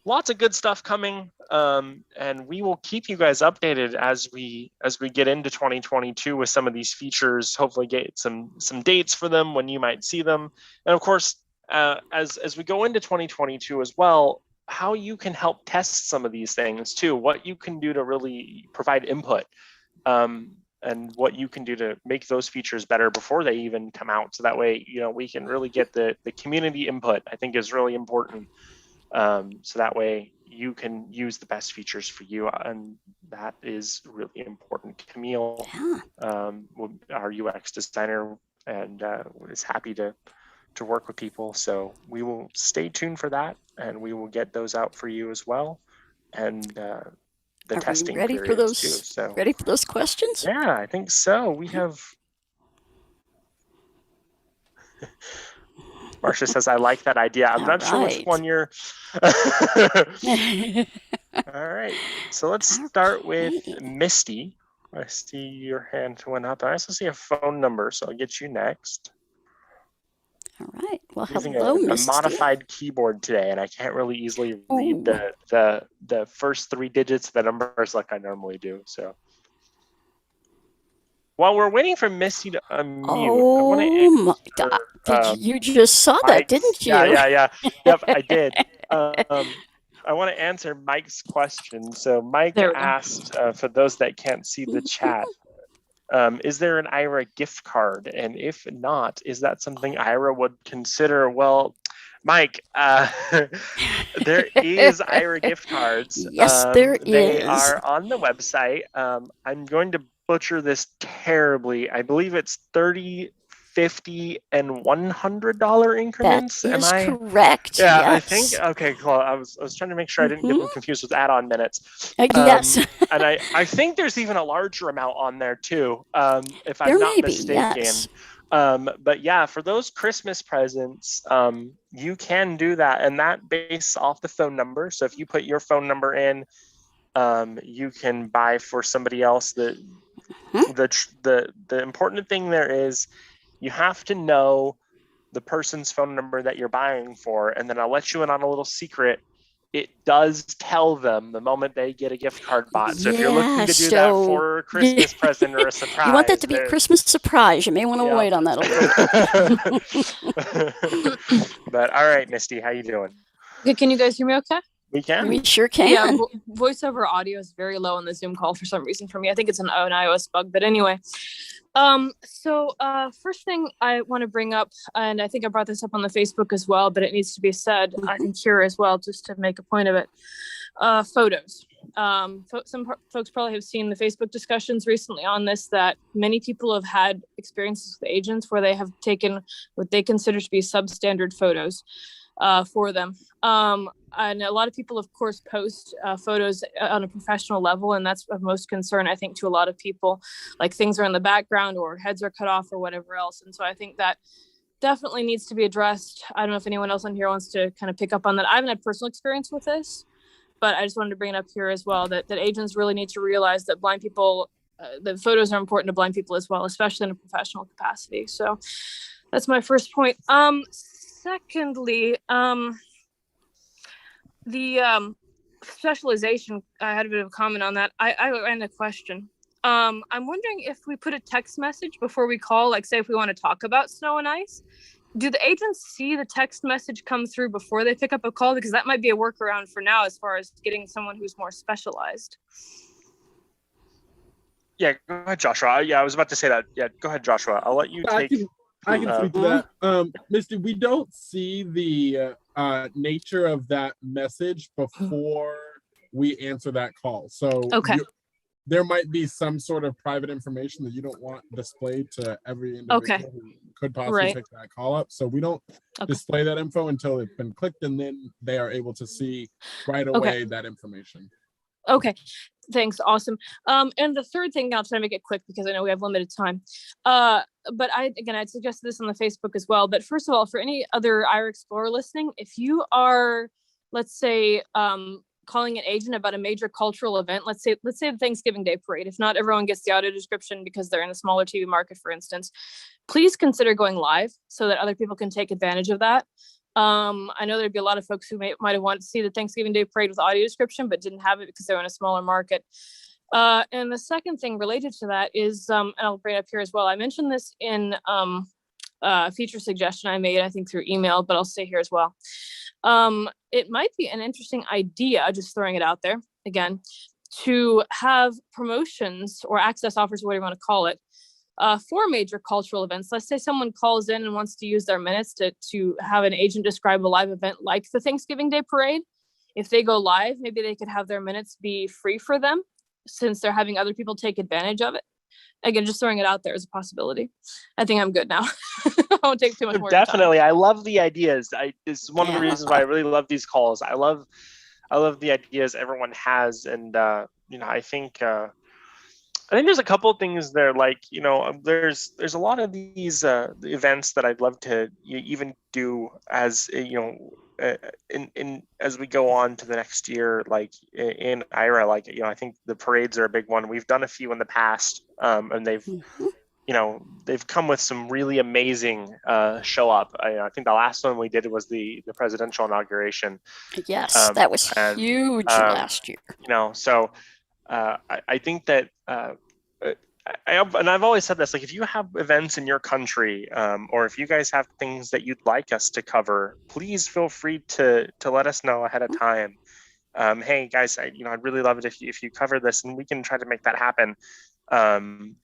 lots of good stuff coming, and we will keep you guys updated as we get into 2022 with some of these features. Hopefully, get some dates for them, when you might see them, and of course, as we go into 2022 as well, how you can help test some of these things too. What you can do to really provide input, and what you can do to make those features better before they even come out. So that way, we can really get the community input. I think is really important. So that way you can use the best features for you, and that is really important. Camille, our UX designer, and is happy to work with people. So we will stay tuned for that, and we will get those out for you as well. And the Are we testing ready for periods those? too. So Ready for those questions? yeah, I think so. We have. Marcia says, I like that idea. I'm not sure which one you're. All right. So let's start with Misty. I see your hand went up. I also see a phone number, so I'll get you next. All right. Well, Using hello, a Misty. modified keyboard today, and I can't really easily read Ooh. the first 3 digits of the numbers like I normally do. So while we're waiting for Misty to unmute, I want to Oh my answer, God! You just saw that, didn't you? Yeah. Yep, I did. I want to answer Mike's question. So Mike asked, for those that can't see the chat, is there an Ira gift card? And if not, is that something Ira would consider? Well, Mike, there is Ira gift cards. Yes, there They is. are on the website. I'm going to butcher this terribly. I believe it's $30, $50, and $100 increments. That is Am I correct. Yeah, yes. I think. Okay, cool. I was trying to make sure I didn't get them confused with add-on minutes. Yes. And I think there's even a larger amount on there too, if I'm There not may be, mistaken. yes. But yeah, for those Christmas presents, you can do that, and that based off the phone number. So if you put your phone number in, you can buy for somebody else. The important thing there is you have to know the person's phone number that you're buying for, and then I'll let you in on a little secret. It does tell them the moment they get a gift card bought. So if you're looking to do that for a Christmas present or a surprise, you want that to be a Christmas surprise. You may want to wait on that a little bit. But all right, Misty, how you doing? Good. Can you guys hear me okay? We can. We sure can. Yeah, voiceover audio is very low on the Zoom call for some reason for me. I think it's an iOS bug, but anyway. First thing I want to bring up, and I think I brought this up on the Facebook as well, but it needs to be said, I think here as well, just to make a point of it. Photos. Some folks probably have seen the Facebook discussions recently on this, that many people have had experiences with agents where they have taken what they consider to be substandard photos for them. And a lot of people, of course, post photos on a professional level, and that's of most concern, I think, to a lot of people. Like things are in the background or heads are cut off or whatever else. And so I think that definitely needs to be addressed. I don't know if anyone else on here wants to kind of pick up on that. I haven't had personal experience with this, but I just wanted to bring it up here as well, that agents really need to realize that blind people, the photos are important to blind people as well, especially in a professional capacity. So that's my first point. Secondly, the specialization, I had a bit of a comment on that. I ran a question. I'm wondering if we put a text message before we call, like say if we want to talk about snow and ice, do the agents see the text message come through before they pick up a call? Because that might be a workaround for now as far as getting someone who's more specialized. Yeah, go ahead, Joshua. Yeah, I was about to say that. Yeah, go ahead, Joshua. I'll let you take. I can speak to that. Misty, we don't see the nature of that message before we answer that call. So there might be some sort of private information that you don't want displayed to every individual who could possibly pick that call up. So we don't display that info until it's been clicked, and then they are able to see right away that information. Okay. Thanks. Awesome. And the third thing, I'll try to make it quick because I know we have limited time. But I'd suggested this on the Facebook as well. But first of all, for any other Ira Explorer listening, if you are, let's say, calling an agent about a major cultural event, let's say the Thanksgiving Day parade, if not everyone gets the audio description because they're in a smaller TV market, for instance, please consider going live so that other people can take advantage of that. I know there'd be a lot of folks who might have wanted to see the Thanksgiving Day parade with audio description, but didn't have it because they're in a smaller market. And the second thing related to that is, and I'll bring it up here as well. I mentioned this in a feature suggestion I made, I think through email, but I'll say here as well. It might be an interesting idea, just throwing it out there again, to have promotions or access offers, whatever you want to call it, for major cultural events. Let's say someone calls in and wants to use their minutes to have an agent describe a live event like the Thanksgiving Day parade. If they go live, maybe they could have their minutes be free for them since they're having other people take advantage of it. Again, just throwing it out there as a possibility. I think I'm good now. I won't take too much more Definitely. I love the ideas. This is one of the reasons why I really love these calls. I love the ideas everyone has, and I think there's a couple of things there, like, there's a lot of these events that I'd love to even do as in as we go on to the next year, like in Ira, like, I think the parades are a big one. We've done a few in the past, and they've come with some really amazing show up. I think the last one we did was the presidential inauguration. Yes, that was huge last year. So I think that I've always said this, like, if you have events in your country, or if you guys have things that you'd like us to cover, please feel free to let us know ahead of time. Hey guys, I'd really love it if you cover this, and we can try to make that happen. And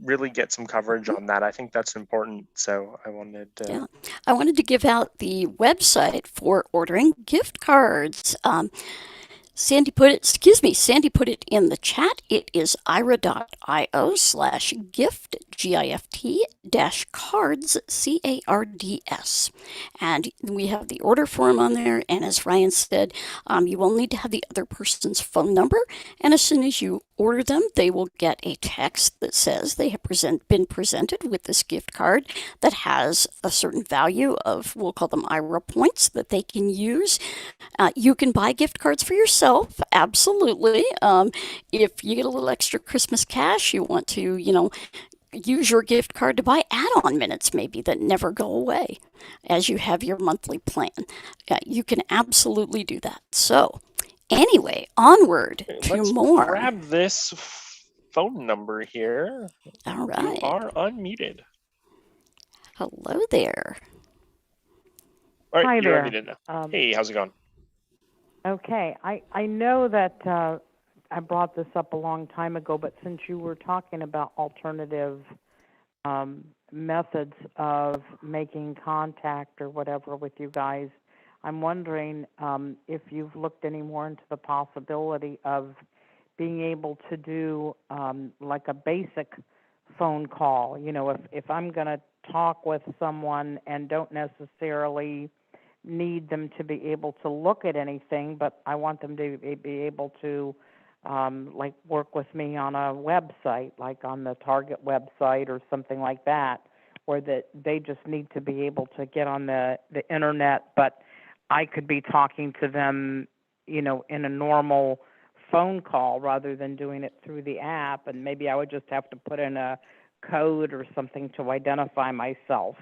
really get some coverage on that. I think that's important. So I wanted to give out the website for ordering gift cards. Sandy put it in the chat. It is ira.io/gift, GIFT -cards, CARDS. And we have the order form on there. And as Ryan said, you will need to have the other person's phone number. And as soon as you order them, they will get a text that says they have been presented with this gift card that has a certain value of, we'll call them Ira points, that they can use. You can buy gift cards for yourself, absolutely. If you get a little extra Christmas cash, you want to, use your gift card to buy add-on minutes maybe that never go away as you have your monthly plan. You can absolutely do that. So anyway, onward to Let's more. Grab this phone number here. All right. You are unmuted. Hello there. All right, Hi you're there. unmuted now. Hey, how's it going? Okay, I know that I brought this up a long time ago, but since you were talking about alternative methods of making contact or whatever with you guys, I'm wondering if you've looked any more into the possibility of being able to do like a basic phone call. If I'm going to talk with someone and don't necessarily need them to be able to look at anything, but I want them to be able to like work with me on a website, like on the Target website or something like that, where that they just need to be able to get on the internet, but I could be talking to them, in a normal phone call rather than doing it through the app, and maybe I would just have to put in a code or something to identify myself.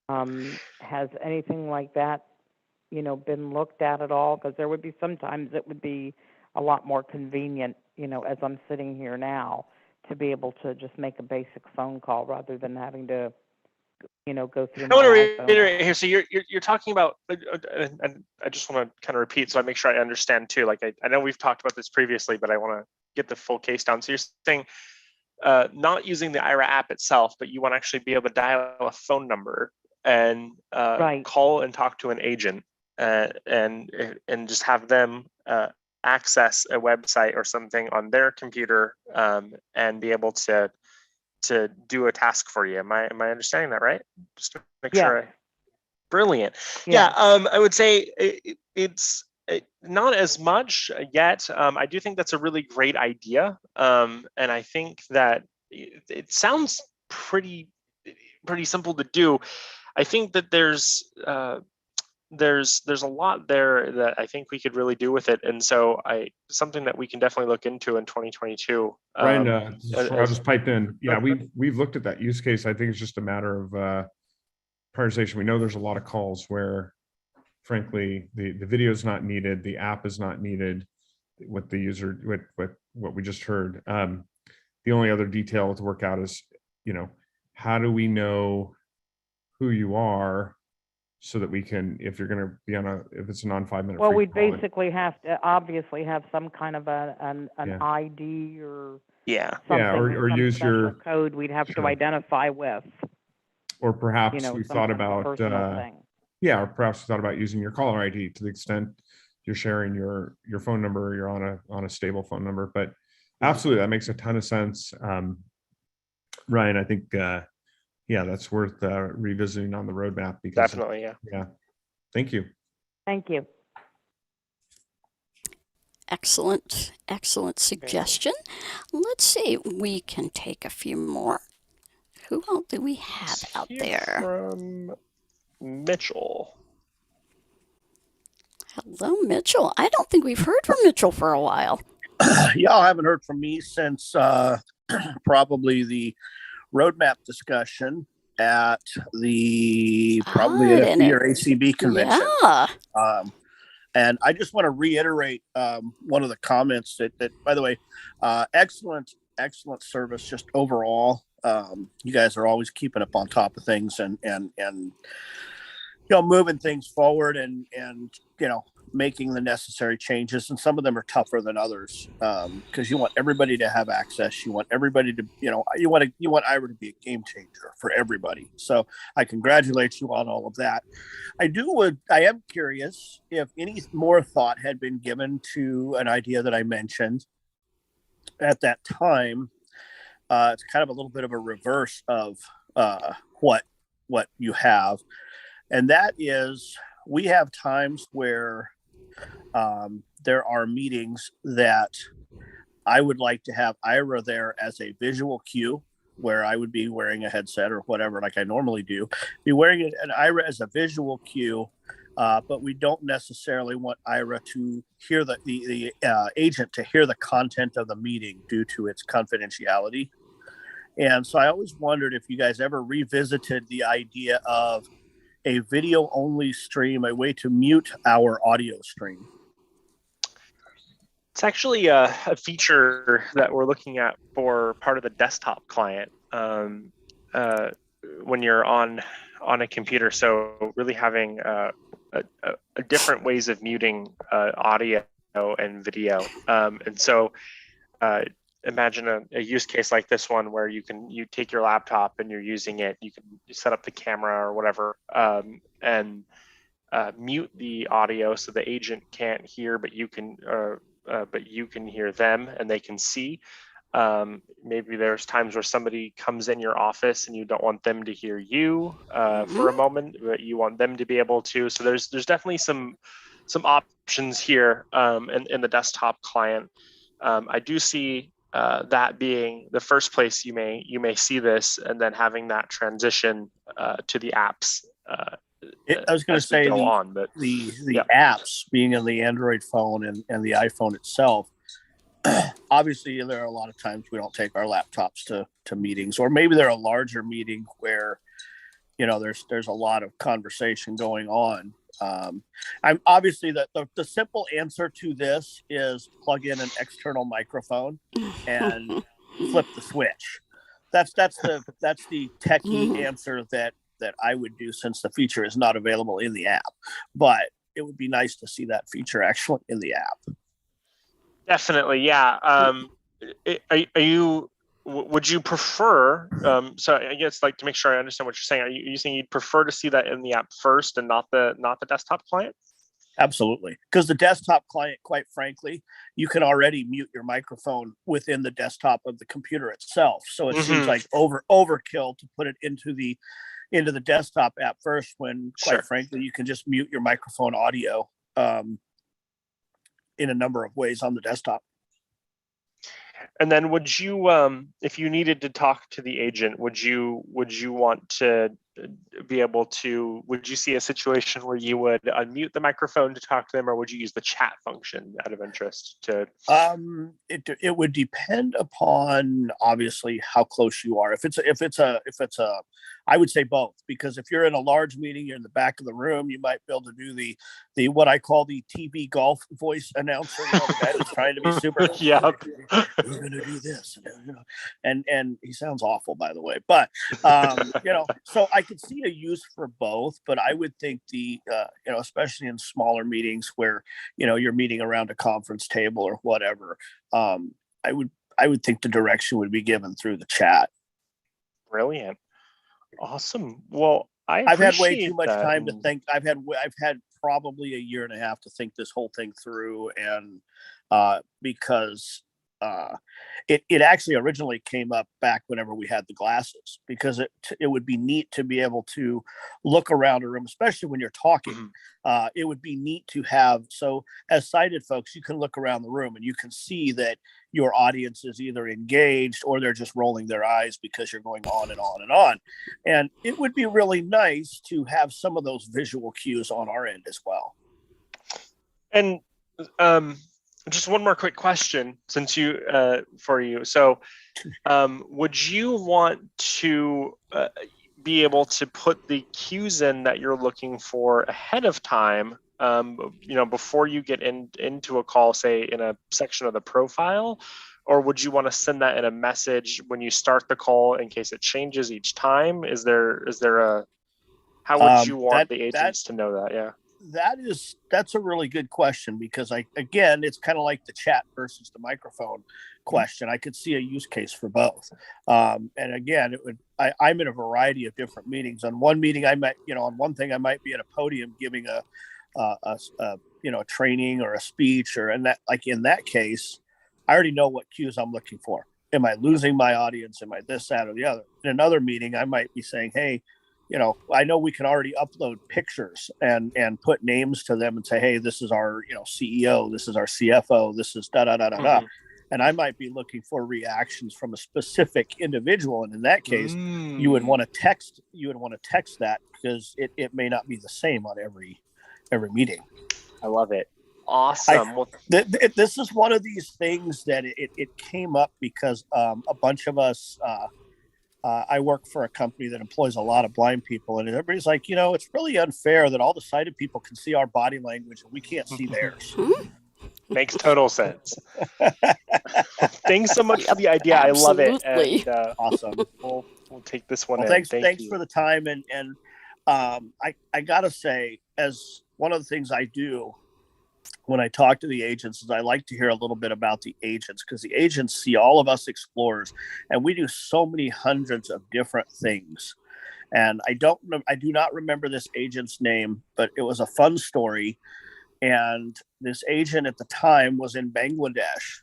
Has anything like that, been looked at all? Because there would be sometimes it would be a lot more convenient, as I'm sitting here now, to be able to just make a basic phone call rather than having to, go through. I want to reiterate here. So you're talking about, and I just want to kind of repeat so I make sure I understand too. Like I know we've talked about this previously, but I want to get the full case down. So you're saying not using the Ira app itself, but you want to actually be able to dial a phone number and right. call and talk to an agent and just have them access a website or something on their computer and be able to do a task for you. Am I understanding that right? Just to make sure. Brilliant. Yeah. I would say it's not as much yet. I do think that's a really great idea, and I think that it sounds pretty simple to do. I think that there's a lot there that I think we could really do with it, and so something that we can definitely look into in 2022. Ryan, I'll just pipe in. Yeah, we've looked at that use case. I think it's just a matter of prioritization. We know there's a lot of calls where, frankly, the video is not needed, the app is not needed. What the user, what we just heard. The only other detail to work out is, how do we know who you are, so that we can, if you're going to be if it's a non-5 minute. Well, we basically have to obviously have some kind of an ID or or use your code we'd have to identify with. Or perhaps we thought about or perhaps we thought about using your caller ID to the extent you're sharing your phone number, you're on a stable phone number. But absolutely, that makes a ton of sense. Ryan, I think that's worth revisiting on the roadmap. Because definitely, yeah. Thank you. Thank you. Excellent, excellent suggestion. Let's see, we can take a few more. Who else do we have out there? From Mitchell. Hello, Mitchell. I don't think we've heard from Mitchell for a while. Y'all haven't heard from me since probably the roadmap discussion at the probably NFB or ACB convention. Yeah. And I just want to reiterate one of the comments that by the way, excellent service just overall. You guys are always keeping up on top of things and moving things forward and making the necessary changes. And some of them are tougher than others because you want everybody to have access. You want everybody to, you want Ira to be a game changer for everybody. So I congratulate you on all of that. I am curious if any more thought had been given to an idea that I mentioned at that time. It's kind of a little bit of a reverse of what you have. And that is, we have times where there are meetings that I would like to have Ira there as a visual cue, where I would be wearing a headset or whatever, like I normally do, be wearing an Ira as a visual cue, but we don't necessarily want Ira to hear the agent to hear the content of the meeting due to its confidentiality. And so I always wondered if you guys ever revisited the idea of a video only stream, a way to mute our audio stream. It's actually a feature that we're looking at for part of the desktop client when you're on a computer. So really having a different ways of muting audio and video. And so imagine a use case like this one where you take your laptop and you're using it. You can set up the camera or whatever and mute the audio so the agent can't hear, but you can hear them and they can see. Maybe there's times where somebody comes in your office and you don't want them to hear you for a moment, but you want them to be able to. So there's definitely some options here in the desktop client. I do see that being the first place you may see this, and then having that transition to the apps. I was going to say the apps being on the Android phone and the iPhone itself. Obviously, there are a lot of times we don't take our laptops to meetings, or maybe they're a larger meeting where there's a lot of conversation going on. I'm obviously the simple answer to this is plug in an external microphone and flip the switch. That's the techie answer that I would do, since the feature is not available in the app. But it would be nice to see that feature actually in the app. Definitely, yeah. Would you prefer? So I guess, like, to make sure I understand what you're saying, are you saying you'd prefer to see that in the app first and not the desktop client? Absolutely, because the desktop client, quite frankly, you can already mute your microphone within the desktop of the computer itself. So it seems like overkill to put it into the desktop app first, when quite frankly you can just mute your microphone audio in a number of ways on the desktop. And then would you, if you needed to talk to the agent, would you want to be able to, would you see a situation where you would unmute the microphone to talk to them, or would you use the chat function out of interest to? It would depend upon obviously how close you are. If it's a, I would say both, because if you're in a large meeting, you're in the back of the room, you might be able to do the what I call the TV golf voice announcer, the guy who's trying to be super. Yeah, we're gonna do this, and he sounds awful, by the way. But so I could see a use for both. But I would think especially in smaller meetings where you're meeting around a conference table or whatever, I would think the direction would be given through the chat. Brilliant. Awesome. Well, I've had way too much time to think. I've had probably a year and a half to think this whole thing through, and because it actually originally came up back whenever we had the glasses, because it would be neat to be able to look around a room, especially when you're talking. It would be neat to have, so as sighted folks, you can look around the room and you can see that your audience is either engaged or they're just rolling their eyes because you're going on and on and on. And it would be really nice to have some of those visual cues on our end as well. And just one more quick question, since for you. So, would you want to be able to put the cues in that you're looking for ahead of time, before you get into a call, say in a section of the profile, or would you want to send that in a message when you start the call in case it changes each time? Is there how would you want the agents to know that? Yeah. That's a really good question, because it's kind of like the chat versus the microphone question. I could see a use case for both. And again, I'm in a variety of different meetings. On one meeting, on one thing, I might be at a podium giving a training or a speech, in that case, I already know what cues I'm looking for. Am I losing my audience? Am I this, that, or the other? In another meeting, I might be saying, hey, I know we can already upload pictures and put names to them and say, hey, this is our, CEO, this is our CFO, this is da, da, da, da, da. And I might be looking for reactions from a specific individual. And in that case, you would want to text that, because it may not be the same on every meeting. I love it. Awesome. This is one of these things that it came up because a bunch of us, I work for a company that employs a lot of blind people, and everybody's like, it's really unfair that all the sighted people can see our body language and we can't see theirs. Makes total sense. Thanks so much for the idea. Absolutely. I love it. And, awesome. We'll take this one. Thanks for the time. And I gotta say, as one of the things I do when I talk to the agents is I like to hear a little bit about the agents, because the agents see all of us explorers, and we do so many hundreds of different things. And I do not remember this agent's name, but it was a fun story. And this agent at the time was in Bangladesh,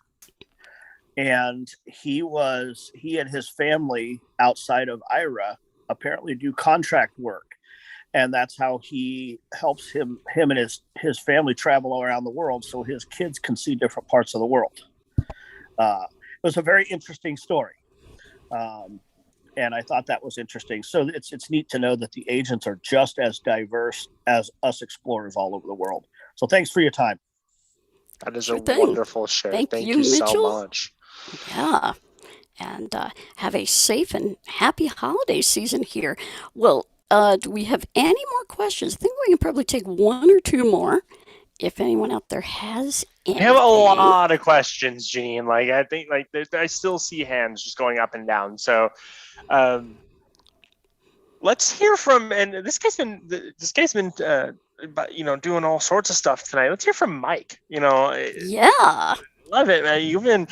and he and his family outside of Ira apparently do contract work. And that's how he helps him and his family travel around the world, so his kids can see different parts of the world. It was a very interesting story. And I thought that was interesting. So it's neat to know that the agents are just as diverse as us explorers all over the world. So thanks for your time. That is a wonderful share. Thank you Mitchell. So much. Yeah. And have a safe and happy holiday season here. Well, do we have any more questions? I think we can probably take one or two more if anyone out there has anything. I have a lot of questions, Jean. I think I still see hands just going up and down. So let's hear from, and this guy's been doing all sorts of stuff tonight. Let's hear from Mike. Yeah. Love it, man. You've been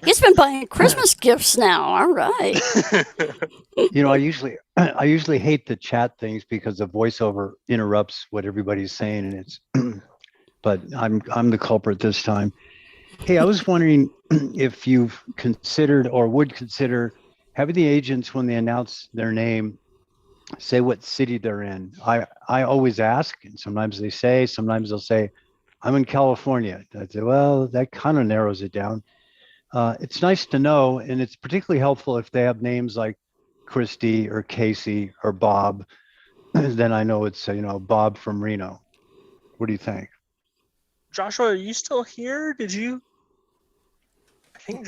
he's been buying Christmas gifts now. All right. I usually hate the chat things because the voiceover interrupts what everybody's saying, and it's but I'm the culprit this time. Hey, I was wondering if you've considered or would consider having the agents, when they announce their name, say what city they're in. I always ask, and sometimes they'll say, I'm in California. I'd say, well, that kind of narrows it down. It's nice to know, and it's particularly helpful if they have names like Christy or Casey or Bob. Then I know it's Bob from Reno. What do you think? Joshua, are you still here? Did you? I think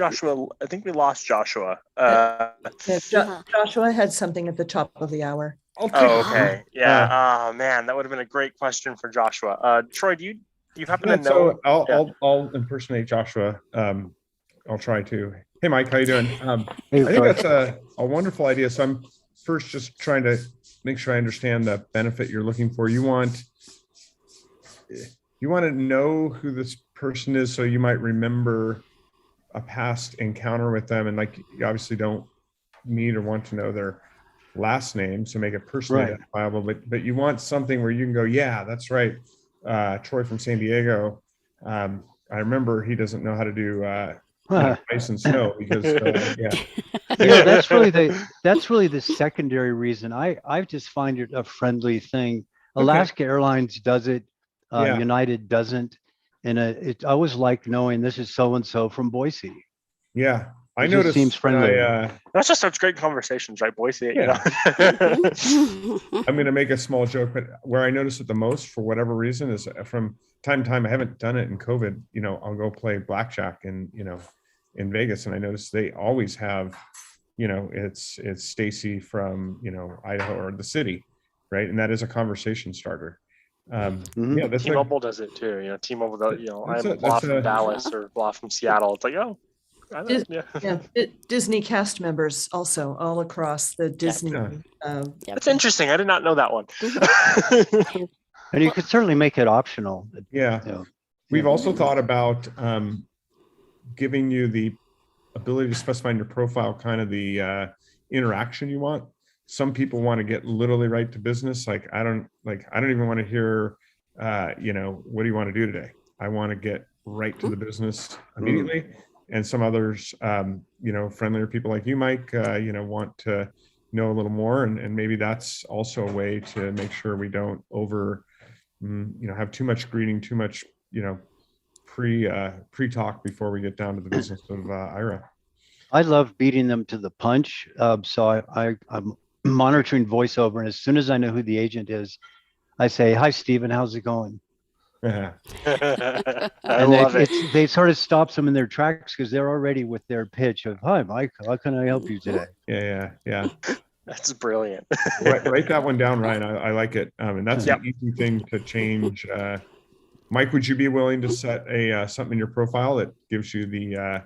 we lost Joshua. Joshua had something at the top of the hour. Okay. Yeah. Oh man, that would have been a great question for Joshua. Troy, do you happen to know? So I'll impersonate Joshua. I'll try to. Hey, Mike, how you doing? I think that's a wonderful idea. So I'm first just trying to make sure I understand the benefit you're looking for. You want to know who this person is, so you might remember a past encounter with them, and you obviously don't need or want to know their last name to make it personally identifiable. But you want something where you can go, yeah, that's right. Troy from San Diego remember he doesn't know how to do ice and snow because yeah. That's really the secondary reason. I just find it a friendly thing. Alaska Airlines does it, United doesn't, and I always like knowing this is so and so from Boise. Yeah, I It noticed. just seems friendly. That's just such great conversations, right, Boise? Yeah. You know? I'm going to make a small joke, but where I notice it the most, for whatever reason, is from time to time. I haven't done it in COVID. You know, I'll go play blackjack in Vegas, and I notice they always have, it's Stacy from Idaho or the city, right? And that is a conversation starter. Yeah, that's T-Mobile does it too. T-Mobile does. I'm blah from Dallas or blah from Seattle. It's like, oh. Disney cast members also all across the Disney. That's interesting. I did not know that one. And you could certainly make it optional. Yeah. We've also thought about giving you the ability to specify in your profile kind of the interaction you want. Some people want to get literally right to business. Like I don't even want to hear, what do you want to do today? I want to get right to the business immediately. And some others, friendlier people like you, Mike, want to know a little more. And maybe that's also a way to make sure we don't have too much greeting, too much, pre-talk before we get down to the business of Ira. I love beating them to the punch. So I'm monitoring voiceover. And as soon as I know who the agent is, I say, "Hi, Stephen, how's it going?" I and love it. They sort of stops them in their tracks because they're already with their pitch of, "Hi, Mike, how can I help you today?" Yeah. That's brilliant. Write that one down, Ryan. I like it. And that's an easy thing to change. Mike, would you be willing to set something in your profile that gives you the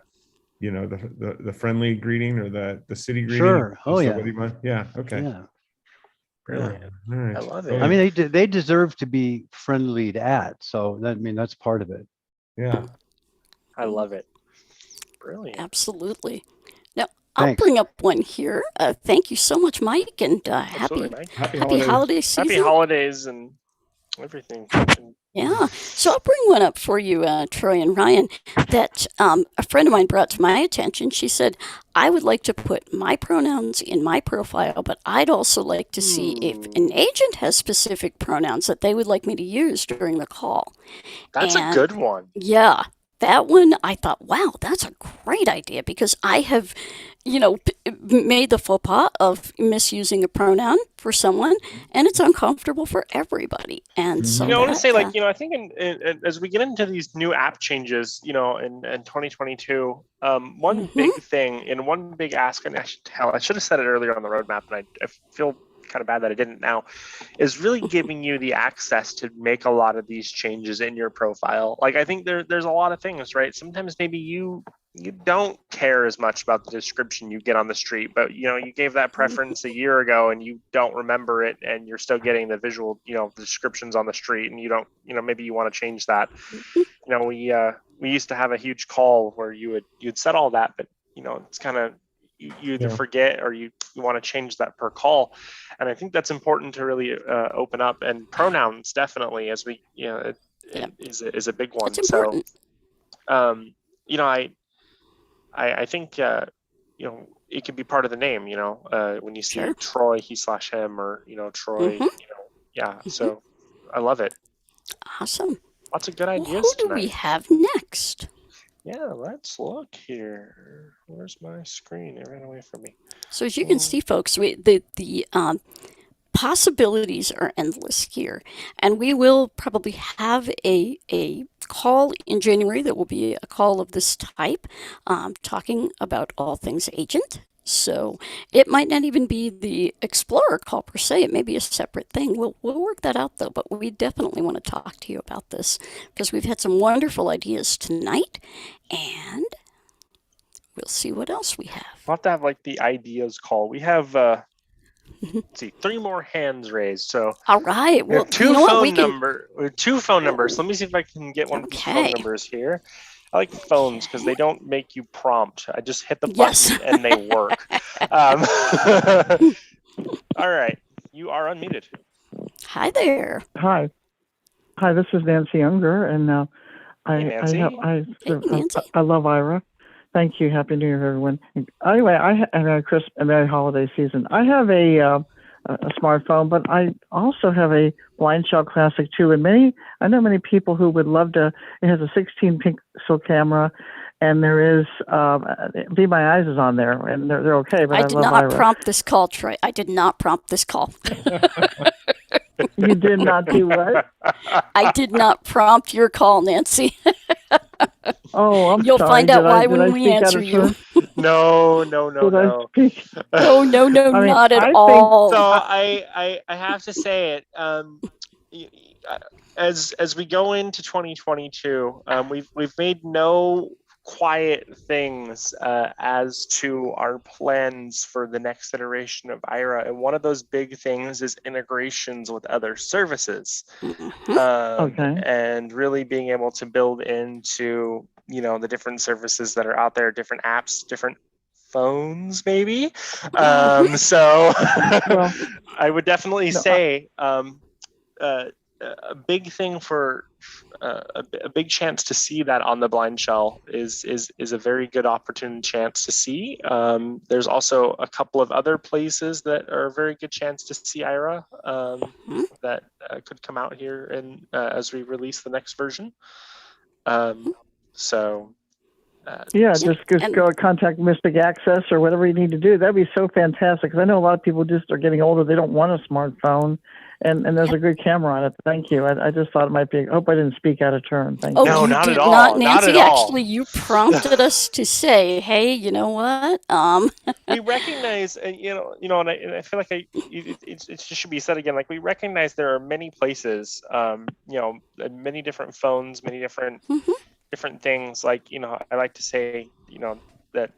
the friendly greeting or the city greeting? Sure. Oh yeah. Yeah. Okay. Yeah. Brilliant. All right. I love it. I mean, they deserve to be friendlied at. So that's part of it. Yeah. I love it. Brilliant. Absolutely. Now, I'll bring up one here. Thank you so much, Mike, and happy holiday season. Happy holidays and everything. Yeah. So I'll bring one up for you, Troy and Ryan, that a friend of mine brought to my attention. She said, I would like to put my pronouns in my profile, but I'd also like to see if an agent has specific pronouns that they would like me to use during the call. That's a good one. Yeah. That one, I thought, wow, that's a great idea because I have, made the faux pas of misusing a pronoun for someone, and it's uncomfortable for everybody. And so, I want to say, I think as we get into these new app changes, in 2022, one big thing and one big ask, and I should have said it earlier on the roadmap, and I feel kind of bad that I didn't now, is really giving you the access to make a lot of these changes in your profile. Like I think there's a lot of things, right? Sometimes maybe you don't care as much about the description you get on the street, but you gave that preference a year ago and you don't remember it, and you're still getting the visual, descriptions on the street, and you don't, maybe you want to change that. We used to have a huge call where you'd set all that, but it's kind of you either forget or you want to change that per call. And I think that's important to really open up, and pronouns definitely as we, is a big one. So, I think, it could be part of the name, when you see Troy, he/him, or, Troy, so I love it. Awesome. Lots of good ideas. Who do we have next? Yeah, let's look here. Where's my screen? It ran away from me. So as you can see, folks, the possibilities are endless here, and we will probably have a call in January that will be a call of this type, talking about all things agent. So it might not even be the Explorer call per se. It may be a separate thing. We'll work that out though. But we definitely want to talk to you about this because we've had some wonderful ideas tonight, and we'll see what else we have. We'll have to have the ideas call. We have let's see, 3 more hands raised. So all right. Well, two phone numbers. Let me see if I can get one of the phone numbers here. I like phones because they don't make you prompt. I just hit the button and they work. All right. You are unmuted. Hi there. Hi, this is Nancy Unger, and Nancy. I love Ira. Thank you. Happy New Year, everyone. Anyway, and Merry Christmas and Merry Holiday Season. I have a smartphone, but I also have a Blind Shell Classic 2. And I know many people who would love to. It has a 16 pixel camera, and there is Be My Eyes is on there, and they're okay. But I did love not Ira. prompt this call, Troy. I did not prompt this call. You did not do what? I did not prompt your call, Nancy. Oh, I'm You'll sorry. find out why did when I we speak out answer of you. turn? No. Did I speak? No, I mean, not at I think- all. So I have to say it. As we go into 2022, we've made no quiet things as to our plans for the next iteration of Ira, and one of those big things is integrations with other services. Okay. And really being able to build into the different services that are out there, different apps, different phones maybe. So Well, I would definitely say a big thing for a big chance to see that on the Blind Shell is a very good opportune chance to see. There's also a couple of other places that are a very good chance to see Ira that could come out here and as we release the next version. Just go contact Mystic Access or whatever you need to do. That'd be so fantastic, because I know a lot of people just are getting older. They don't want a smartphone, and there's a good camera on it. Thank you. I just thought it might be. I hope I didn't speak out of turn. Thank you. No, you not did at all. not, Not Nancy. at all. Actually, you prompted us to say, "Hey, you know what? We recognize, and I feel like it just should be said again. Like, we recognize there are many places, many different phones, many different things. Like, I like to say, that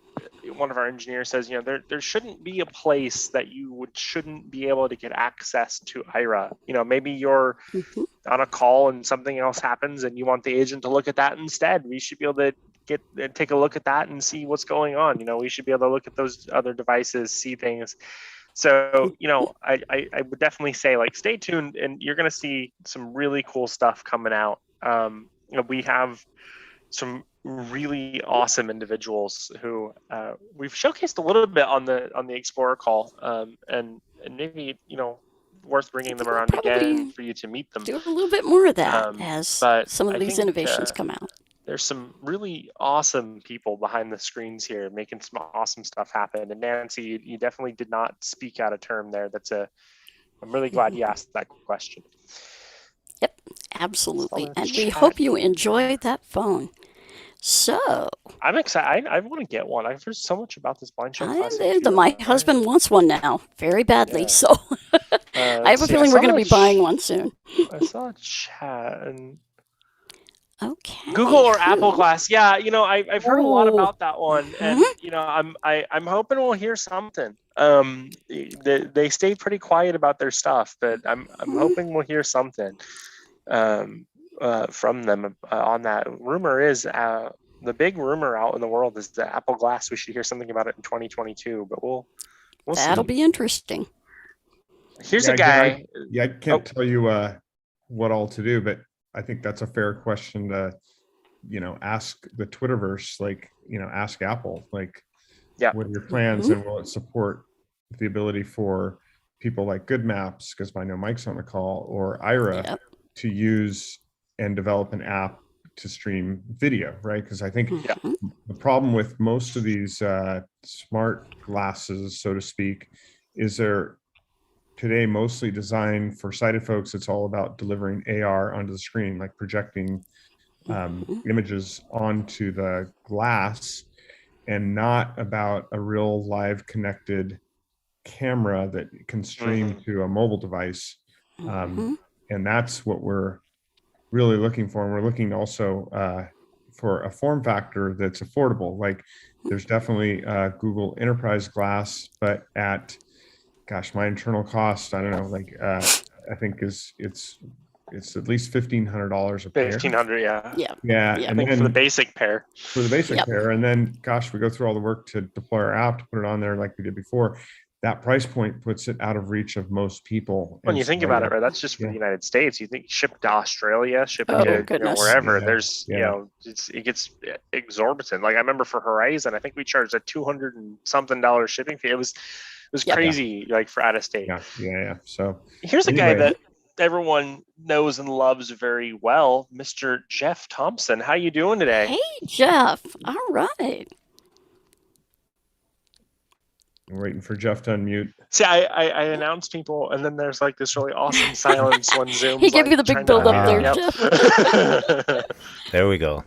one of our engineers says, there shouldn't be a place that you shouldn't be able to get access to Ira. Maybe you're on a call and something else happens and you want the agent to look at that instead. We should be able to take a look at that and see what's going on. We should be able to look at those other devices, see things. So, I would definitely say, like, stay tuned, and you're going to see some really cool stuff coming out. We have some really awesome individuals who we've showcased a little bit on the Explorer call, and maybe worth bringing them around again for you to meet them. Do a little bit more of that as But some of I these think, innovations come out. There's some really awesome people behind the screens here making some awesome stuff happen. And Nancy, you definitely did not speak out of term there. I'm really glad you asked that question. Yep, absolutely. And we hope you enjoy that phone. So I'm excited. I want to get one. I've heard so much about this Blind Shell Classic. my husband wants one now very badly. Yeah. So I have a feeling we're going to be buying one soon. I saw a chat and okay. Google or Apple Glass. Yeah, I've heard a lot about that one, and I'm hoping we'll hear something. They stay pretty quiet about their stuff, but I'm hoping we'll hear something from them on that. Rumor is the big rumor out in the world is the Apple Glass. We should hear something about it in 2022, but we'll That'll see. be interesting. Here's a guy. I can't tell you what all to do, but I think that's a fair question to, ask the Twitterverse, like, ask Apple, like, what are your plans and will it support the ability for people like Good Maps, because I know Mike's on the call, or Ira to use and develop an app to stream video, right? Because I think the problem with most of these smart glasses, so to speak, is they're today mostly designed for sighted folks. It's all about delivering AR onto the screen, like projecting images onto the glass, and not about a real live connected camera that can stream to a mobile device. And that's what we're really looking for. And we're looking also for a form factor that's affordable. Like, there's definitely Google Enterprise Glass, but at, gosh, my internal cost, I don't know, like I think it's at least $1,500 a pair. $1,500, yeah. I think for the basic pair. For the basic pair, and then, gosh, we go through all the work to deploy our app, to put it on there like we did before. that price point puts it out of reach of most people. When And you so think about it, right, that's just for the United States. You think ship to Australia, ship Oh, to you know, goodness. wherever. Yeah, There's yeah. you know it gets exorbitant. Like I remember for Horizon, I think we charged a $200 and something shipping fee. It was Yep. crazy, like for out of state. Yeah. So Here's a guy anyway. that everyone knows and loves very well, Mr. Jeff Thompson. How you doing today? Hey, Jeff. All right. I'm waiting for Jeff to unmute. See, I announce people, and then there's like this really awesome silence when Zoom's He gave like you the big trying to build up unmute there, me. Jeff. There we go.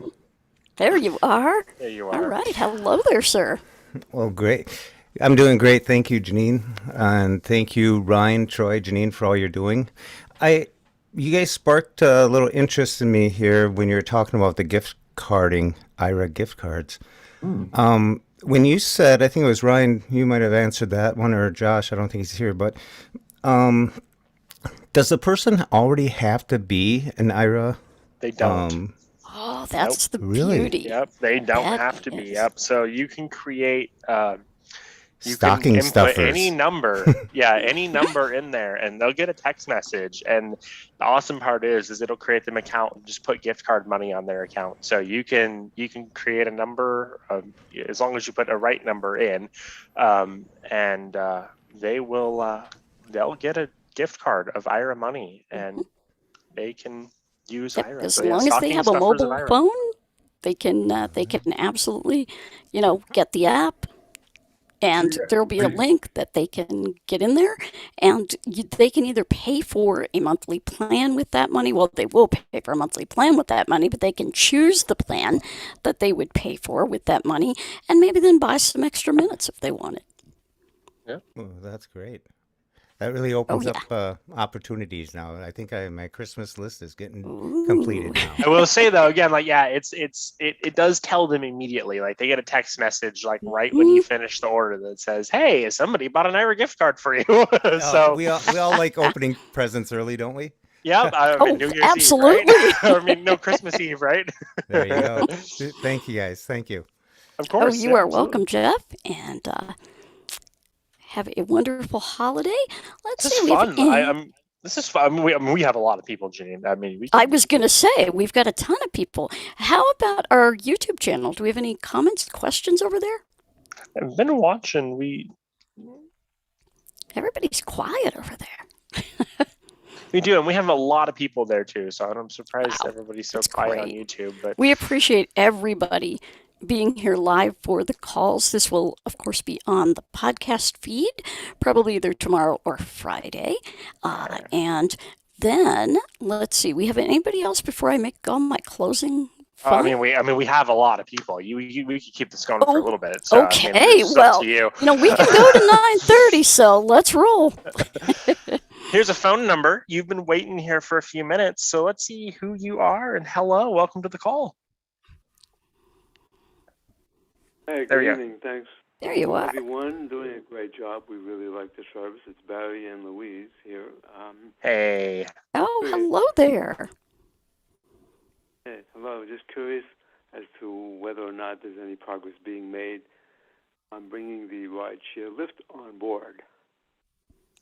There you are. There you All are. right. Hello there, sir. Well, great. I'm doing great. Thank you, Janine. And thank you, Ryan, Troy, Janine, for all you're doing. You guys sparked a little interest in me here when you were talking about the gift carding, Ira gift cards. When you said, I think it was Ryan, you might have answered that one, or Josh, I don't think he's here, but does the person already have to be an Ira? They don't. Oh, that's the Really? beauty. Yep, they don't That have to be. is- Yep. So you can create you Stocking can input stuffers. any number, any number in there, and they'll get a text message. And the awesome part is it'll create them account and just put gift card money on their account. So you can create a number as long as you put a right number in, and they will they'll get a gift card of Ira money, and they can use Yep, Ira. as So, yeah, long as they stocking have a stuffers of mobile Ira. phone, they can absolutely, get the app, and there'll be a link that they can get in there, and they can either pay for a monthly plan with that money. Well, they will pay for a monthly plan with that money, but they can choose the plan that they would pay for with that money, and maybe then buy some extra minutes if they want it. Yeah. Oh, that's great. That really opens up opportunities now. I think my Christmas list is getting completed now. I will say though, again, like it does tell them immediately. Like they get a text message like right when you finish the order that says, "Hey, somebody bought an Ira gift card for you." So we all like opening presents early, don't we? yeah, I mean, New Year's absolutely. Eve, right? I mean, no, Christmas Eve, right? There you go. Thank you, guys. Thank you. Of course. You are welcome, Jeff, and have a wonderful holiday. Let's This see. is We have fun. This is fun. I mean, we have a lot of people, Janine. I mean, I was going to say, we've got a ton of people. How about our YouTube channel? Do we have any comments, questions over there? I've been watching. Everybody's quiet over there. We do, and we have a lot of people there too. So I'm surprised everybody's so quiet on YouTube. But We appreciate everybody being here live for the calls. This will, of course, be on the podcast feed, probably either tomorrow or Friday. And then, let's see, we have anybody else before I make all my closing? I mean, we have a lot of people. We could keep this going for a little bit. So, Okay, I mean, it's up well, to you. we can go to 9:30, so let's roll. Here's a phone number. You've been waiting here for a few minutes, so let's see who you are. And hello, welcome to the call. Hey, There good you evening. Thanks. There you are. Everyone doing a great job. We really like the service. It's Barry and Louise here. Hey. Oh, hello there. Hey, hello. Just curious as to whether or not there's any progress being made on bringing the rideshare Lyft on board.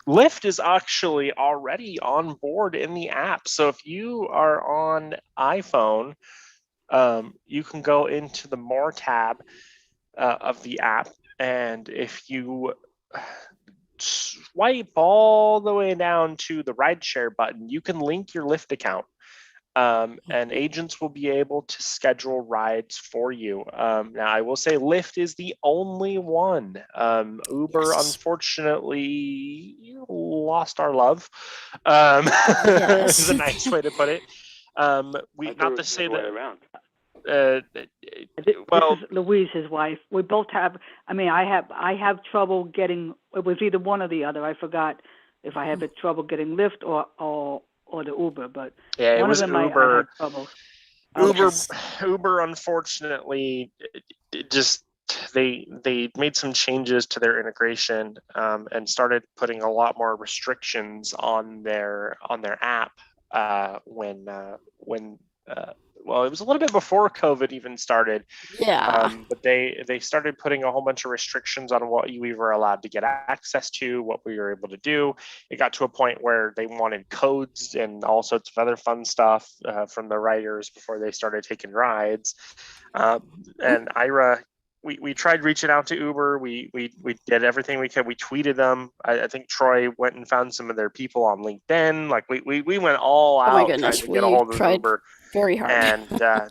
Lyft is actually already on board in the app. So if you are on iPhone, you can go into the More tab of the app, and if you swipe all the way down to the rideshare button, you can link your Lyft account, and agents will be able to schedule rides for you. Now, I will say Lyft is the only one. Uber, unfortunately, lost our love. Is a nice way to put it. Not to say that. Around. Well, this is Louise's wife. We both have. I mean, I have trouble getting. It was either one or the other. I forgot if I have trouble getting Lyft or the Uber. But yeah, it one was of them Uber. I had trouble. Uber, unfortunately, just they made some changes to their integration and started putting a lot more restrictions on their app when well, it was a little bit before COVID even started. Yeah. But they started putting a whole bunch of restrictions on what we were allowed to get access to, what we were able to do. It got to a point where they wanted codes and all sorts of other fun stuff from the writers before they started taking rides. And Ira, we tried reaching out to Uber. We did everything we could. We tweeted them. I think Troy went and found some of their people on LinkedIn. Like we went all Oh my out trying goodness, to get a we hold of tried Uber. very hard. And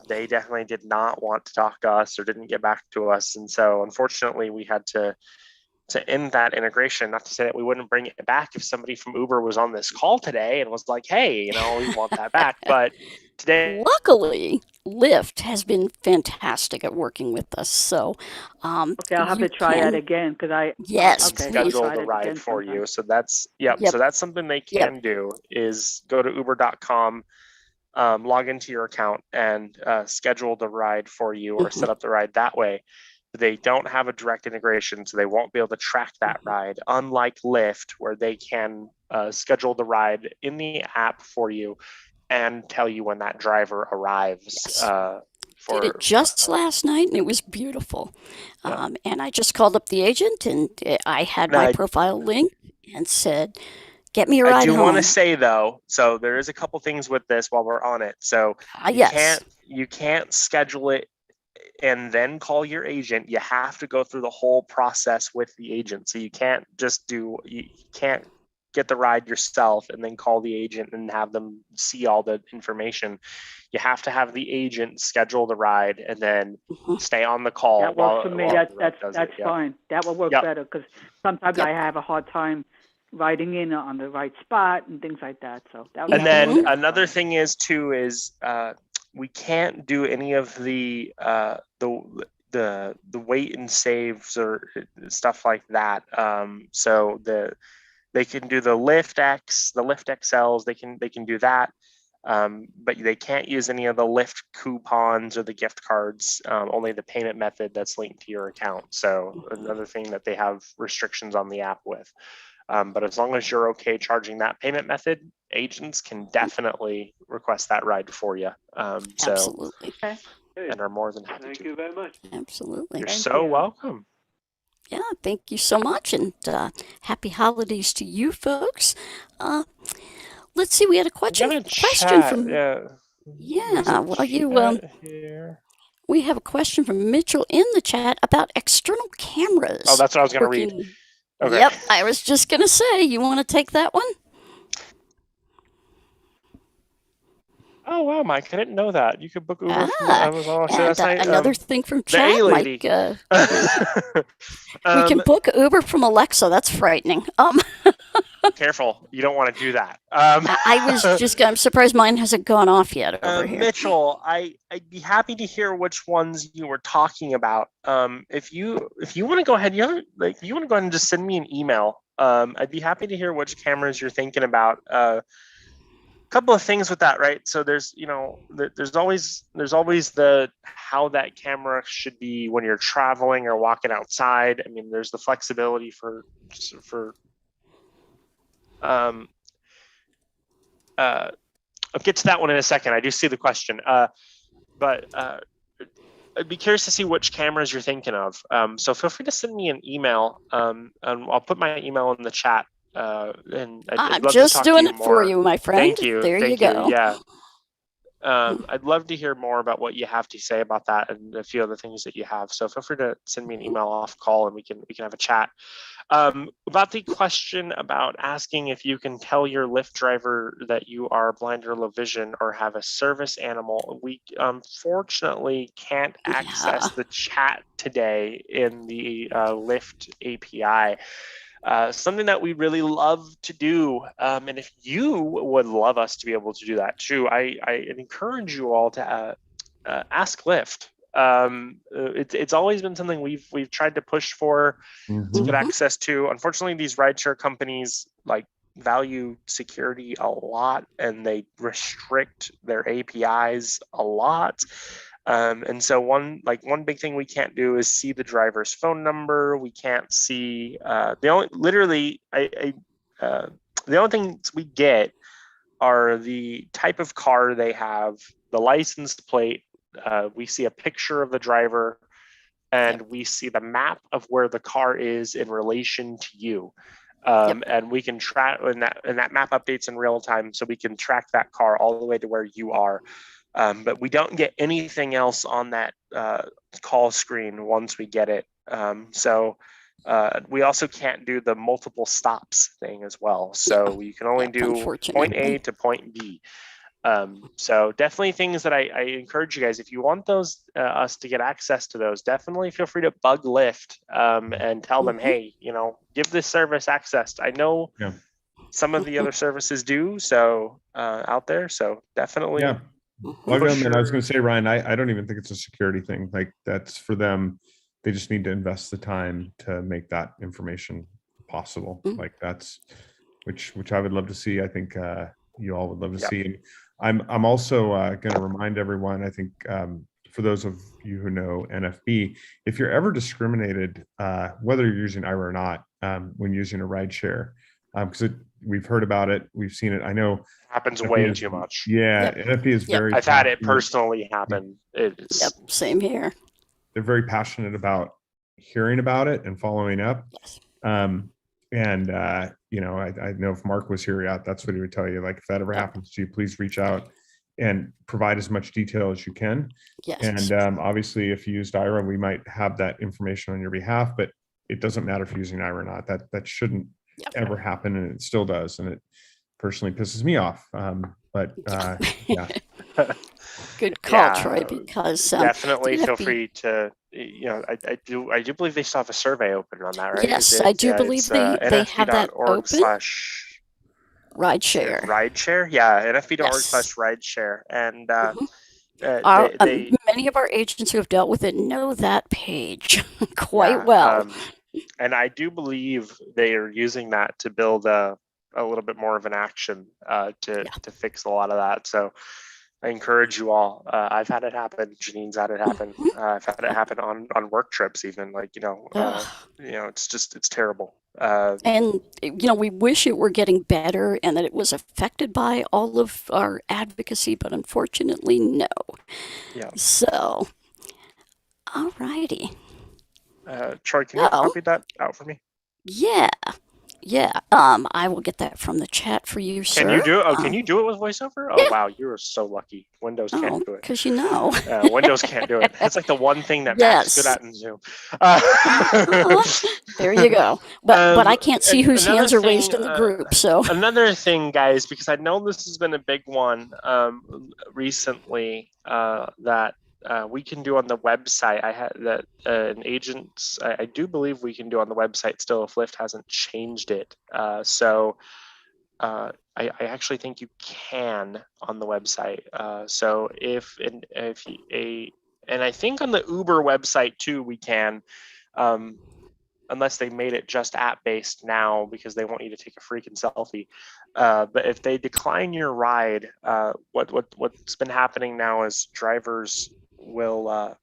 they definitely did not want to talk to us or didn't get back to us. And so unfortunately we had to end that integration. Not to say that we wouldn't bring it back if somebody from Uber was on this call today and was like, hey, you know, we want that back. But today, Luckily, Lyft has been fantastic at working with us. So, Okay, I'll have you to try that can- again because I Yes, okay, I'll schedule try the that ride again for sometime. you. So that's so that's something they can do is go to uber.com, log into your account and schedule the ride for you or set up the ride that way. They don't have a direct integration, so they won't be able to track that ride, unlike Lyft, where they can schedule the ride in the app for you and tell you when that driver arrives. Did it just last night, and it was beautiful. And I just called up the agent, and I had my profile link and said, "Get me a ride I do home." want to say though, so there is a couple things with this while we're on it. So you can't schedule it and then call your agent. You have to go through the whole process with the agent. So you can't get the ride yourself and then call the agent and have them see all the information. You have to have the agent schedule the ride and then stay on the call. That works for me. That's fine. That will work Yep. better because sometimes I have a hard time riding in on the right spot and things like that. So that And then another thing is we can't do any of the wait and saves or stuff like that. So they can do the Lyft X, the Lyft XLs. They can do that, but they can't use any of the Lyft coupons or the gift cards. Only the payment method that's linked to your account. So another thing that they have restrictions on the app with. But as long as you're okay charging that payment method, agents can definitely request that ride for you. Absolutely. And are more than happy to. Thank you very much. Absolutely. You're so welcome. Yeah, thank you so much, and happy holidays to you folks. Let's see, we had a question from we have a question from Mitchell in the chat about external cameras. Oh, that's what I was going to read. Okay. Yep, I was just going to say, you want to take that one? Oh wow, Mike! I didn't know that you could book Uber from Amazon. Another thing from chat, Mike. We can book Uber from Alexa. That's frightening. Careful, you don't want to do that. I'm surprised mine hasn't gone off yet over here. Mitchell, I'd be happy to hear which ones you were talking about. If you want to go ahead, you want to go ahead and just send me an email. I'd be happy to hear which cameras you're thinking about. Couple of things with that, right? So there's always the how that camera should be when you're traveling or walking outside. I mean, there's the flexibility for I'll get to that one in a second. I do see the question, but I'd be curious to see which cameras you're thinking of. So feel free to send me an email, and I'll put my email in the chat. And I'm just doing it for you, my friend. Thank you. There you go. Yeah. I'd love to hear more about what you have to say about that and a few other things that you have. So feel free to send me an email off call and we can have a chat. About the question about asking if you can tell your Lyft driver that you are blind or low vision or have a service animal, we unfortunately can't access the chat today in the Lyft API. Something that we really love to do, and if you would love us to be able to do that too, I encourage you all to ask Lyft. It's always been something we've tried to push for to get access to. Unfortunately, these rideshare companies value security a lot, and they restrict their APIs a lot. And so one big thing we can't do is see the driver's phone number. We can't see the only things we get are the type of car they have, the the license plate, we see a picture of the driver, and we see the map of where the car is in relation to you. And we can track, and that map updates in real time, so we can track that car all the way to where you are. But we don't get anything else on that call screen once we get it. We also can't do the multiple stops thing as well. So you can only do point A to point B. So definitely things that I encourage you guys, if you want those us to get access to those, definitely feel free to bug Lyft and tell them, hey, give this service access. I know some of the other services do so out there. So definitely. Yeah. Plug them. And I was going to say, Ryan, I don't even think it's a security thing. Like, that's for them. They just need to invest the time to make that information possible. Like, that's which I would love to see. I think you all would love to see. I'm also going to remind everyone, I think for those of you who know NFB, if you're ever discriminated, whether you're using Ira or not, when using a ride share, because we've heard about it, we've seen it. I know happens way too much. Yeah, NFB is very. I've had it personally happen. It's same here. They're very passionate about hearing about it and following up. I know if Mark was here, that's what he would tell you. Like, if that ever happens to you, please reach out and provide as much detail as you can. And obviously, if you used Ira, we might have that information on your behalf, but it doesn't matter if you're using Ira or not. That shouldn't ever happen, and it still does. And it personally pisses me off. Good call, Troy, because definitely feel free to, I do believe they still have a survey open on that, right? Yes, I do believe they have that open. /rideshare. Rideshare, yeah, nfb.org/rideshare. And many of our agents who have dealt with it know that page quite well. And I do believe they are using that to build a little bit more of an action to fix a lot of that. So I encourage you all. I've had it happen. Janine's had it happen. I've had it happen on work trips, even. It's terrible. And we wish it were getting better and that it was affected by all of our advocacy, but unfortunately, no. Yeah. So, all righty. Troy, can you copy that out for me? Yeah. I will get that from the chat for you, sir. Can you do it? Can you do it with voiceover? Oh, wow, you are so lucky. Windows can't do it. Because Windows can't do it. It's like the one thing that Mac's good at in Zoom. There you go. But I can't see whose hands are raised in the group. So another thing, guys, because I know this has been a big one recently that we can do on the website. I had that an agent's. I do believe we can do on the website still if Lyft hasn't changed it. I actually think you can on the website. So and I think on the Uber website too we can, unless they made it just app based now because they want you to take a freaking selfie. But if they decline your ride, what's been happening now is drivers will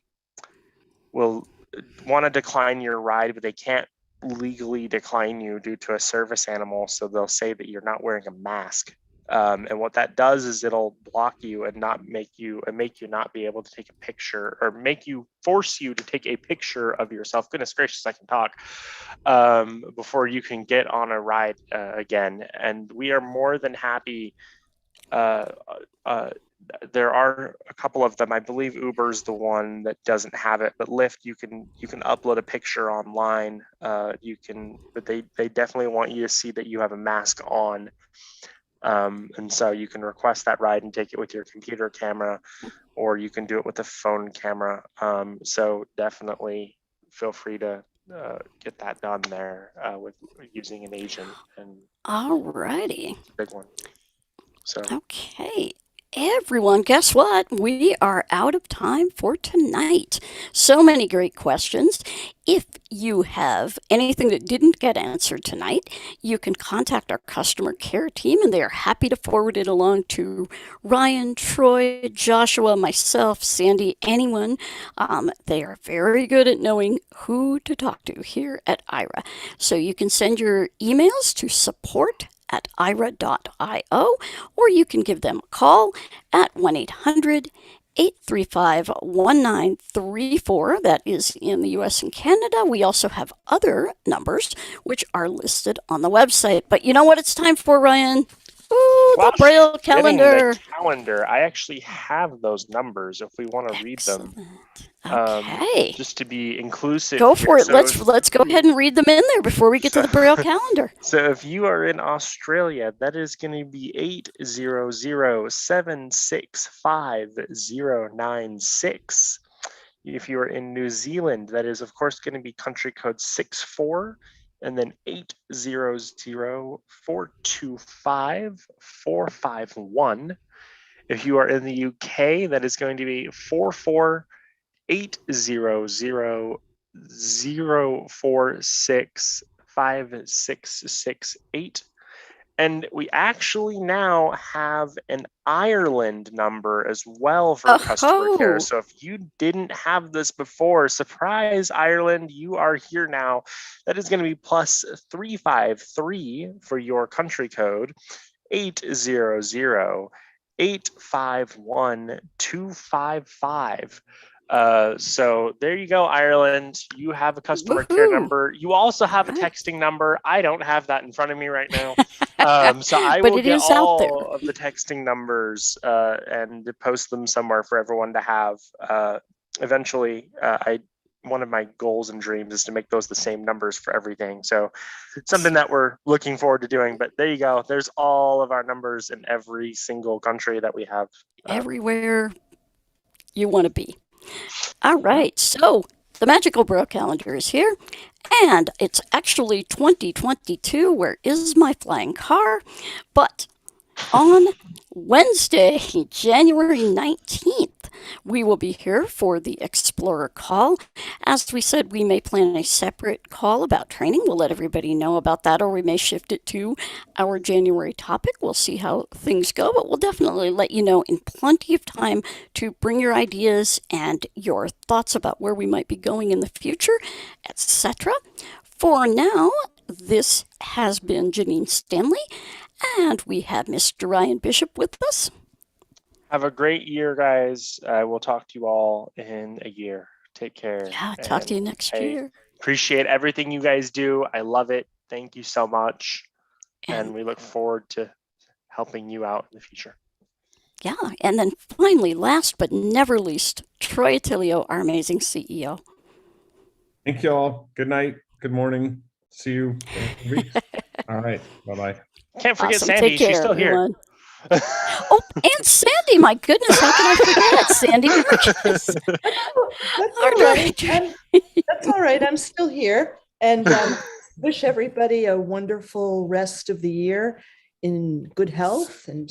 want to decline your ride, but they can't legally decline you due to a service animal. So they'll say that you're not wearing a mask. And what that does is it'll block you and make you not be able to take a picture, or force you to take a picture of yourself. Goodness gracious, I can talk, before you can get on a ride again. And we are more than happy. There are a couple of them. I believe Uber's the one that doesn't have it, but Lyft, you can upload a picture online. But they definitely want you to see that you have a mask on. And so you can request that ride and take it with your computer camera, or you can do it with a phone camera. So definitely feel free to get that done there with using an agent. And all righty. Big one. So okay. Everyone, guess what? We are out of time for tonight. So many great questions. If you have anything that didn't get answered tonight, you can contact our customer care team, and they are happy to forward it along to Ryan, Troy, Joshua, myself, Sandy, anyone. They are very good at knowing who to talk to here at Ira. So you can send your emails to support at ira.io, or you can give them a call at 1-800-835-1934. That is in the US and Canada. We also have other numbers which are listed on the website. But you know what it's time for, Ryan? Ooh, the Braille calendar. The calendar. I actually have those numbers if we want to read them. Okay. Just to be inclusive. Go for it. So Let's go ahead and read them in there before we get to the Braille calendar. So if you are in Australia, that is going to be 800-765-096. If you are in New Zealand, that is of course going to be country code 64 and then 800-425-451. If you are in the UK, that is going to be 44-800-046-5668. And we actually now have an Ireland number as well for customer care. So if you didn't have this before, surprise, Ireland, you are here now. That is going to be plus 353 for your country code, 800-851-255. So there you go, Ireland. You have a customer care number. You also have a texting number. I don't have that in front of me right now. So I will get all of the texting numbers and post them somewhere for everyone to have. Eventually, one of my goals and dreams is to make those the same numbers for everything. So it's something that we're looking forward to doing. But there you go. There's all of our numbers in every single country that we have. Everywhere you want to be. All right, so the magical Braille calendar is here, and it's actually 2022. Where is my flying car? But on Wednesday, January 19th, we will be here for the Explorer call. As we said, we may plan a separate call about training. We'll let everybody know about that, or we may shift it to our January topic. We'll see how things go, but we'll definitely let you know in plenty of time to bring your ideas and your thoughts about where we might be going in the future, etc. For now, this has been Janine Stanley, and we have Mr. Ryan Bishop with us. Have a great year, guys. We'll talk to you all in a year. Take care. Yeah, talk to you next year. Appreciate everything you guys do. I love it. Thank you so much. And we look forward to helping you out in the future. Yeah, and then finally, last but never least, Troy Attilio, our amazing CEO. Thank you all. Good night. Good morning. See you in weeks. All right. Bye-bye. Can't forget Sandy. She's still here. Oh, and Sandy, my goodness, how can I forget Sandy Marcus? That's all right. I'm still here, and wish everybody a wonderful rest of the year in good health and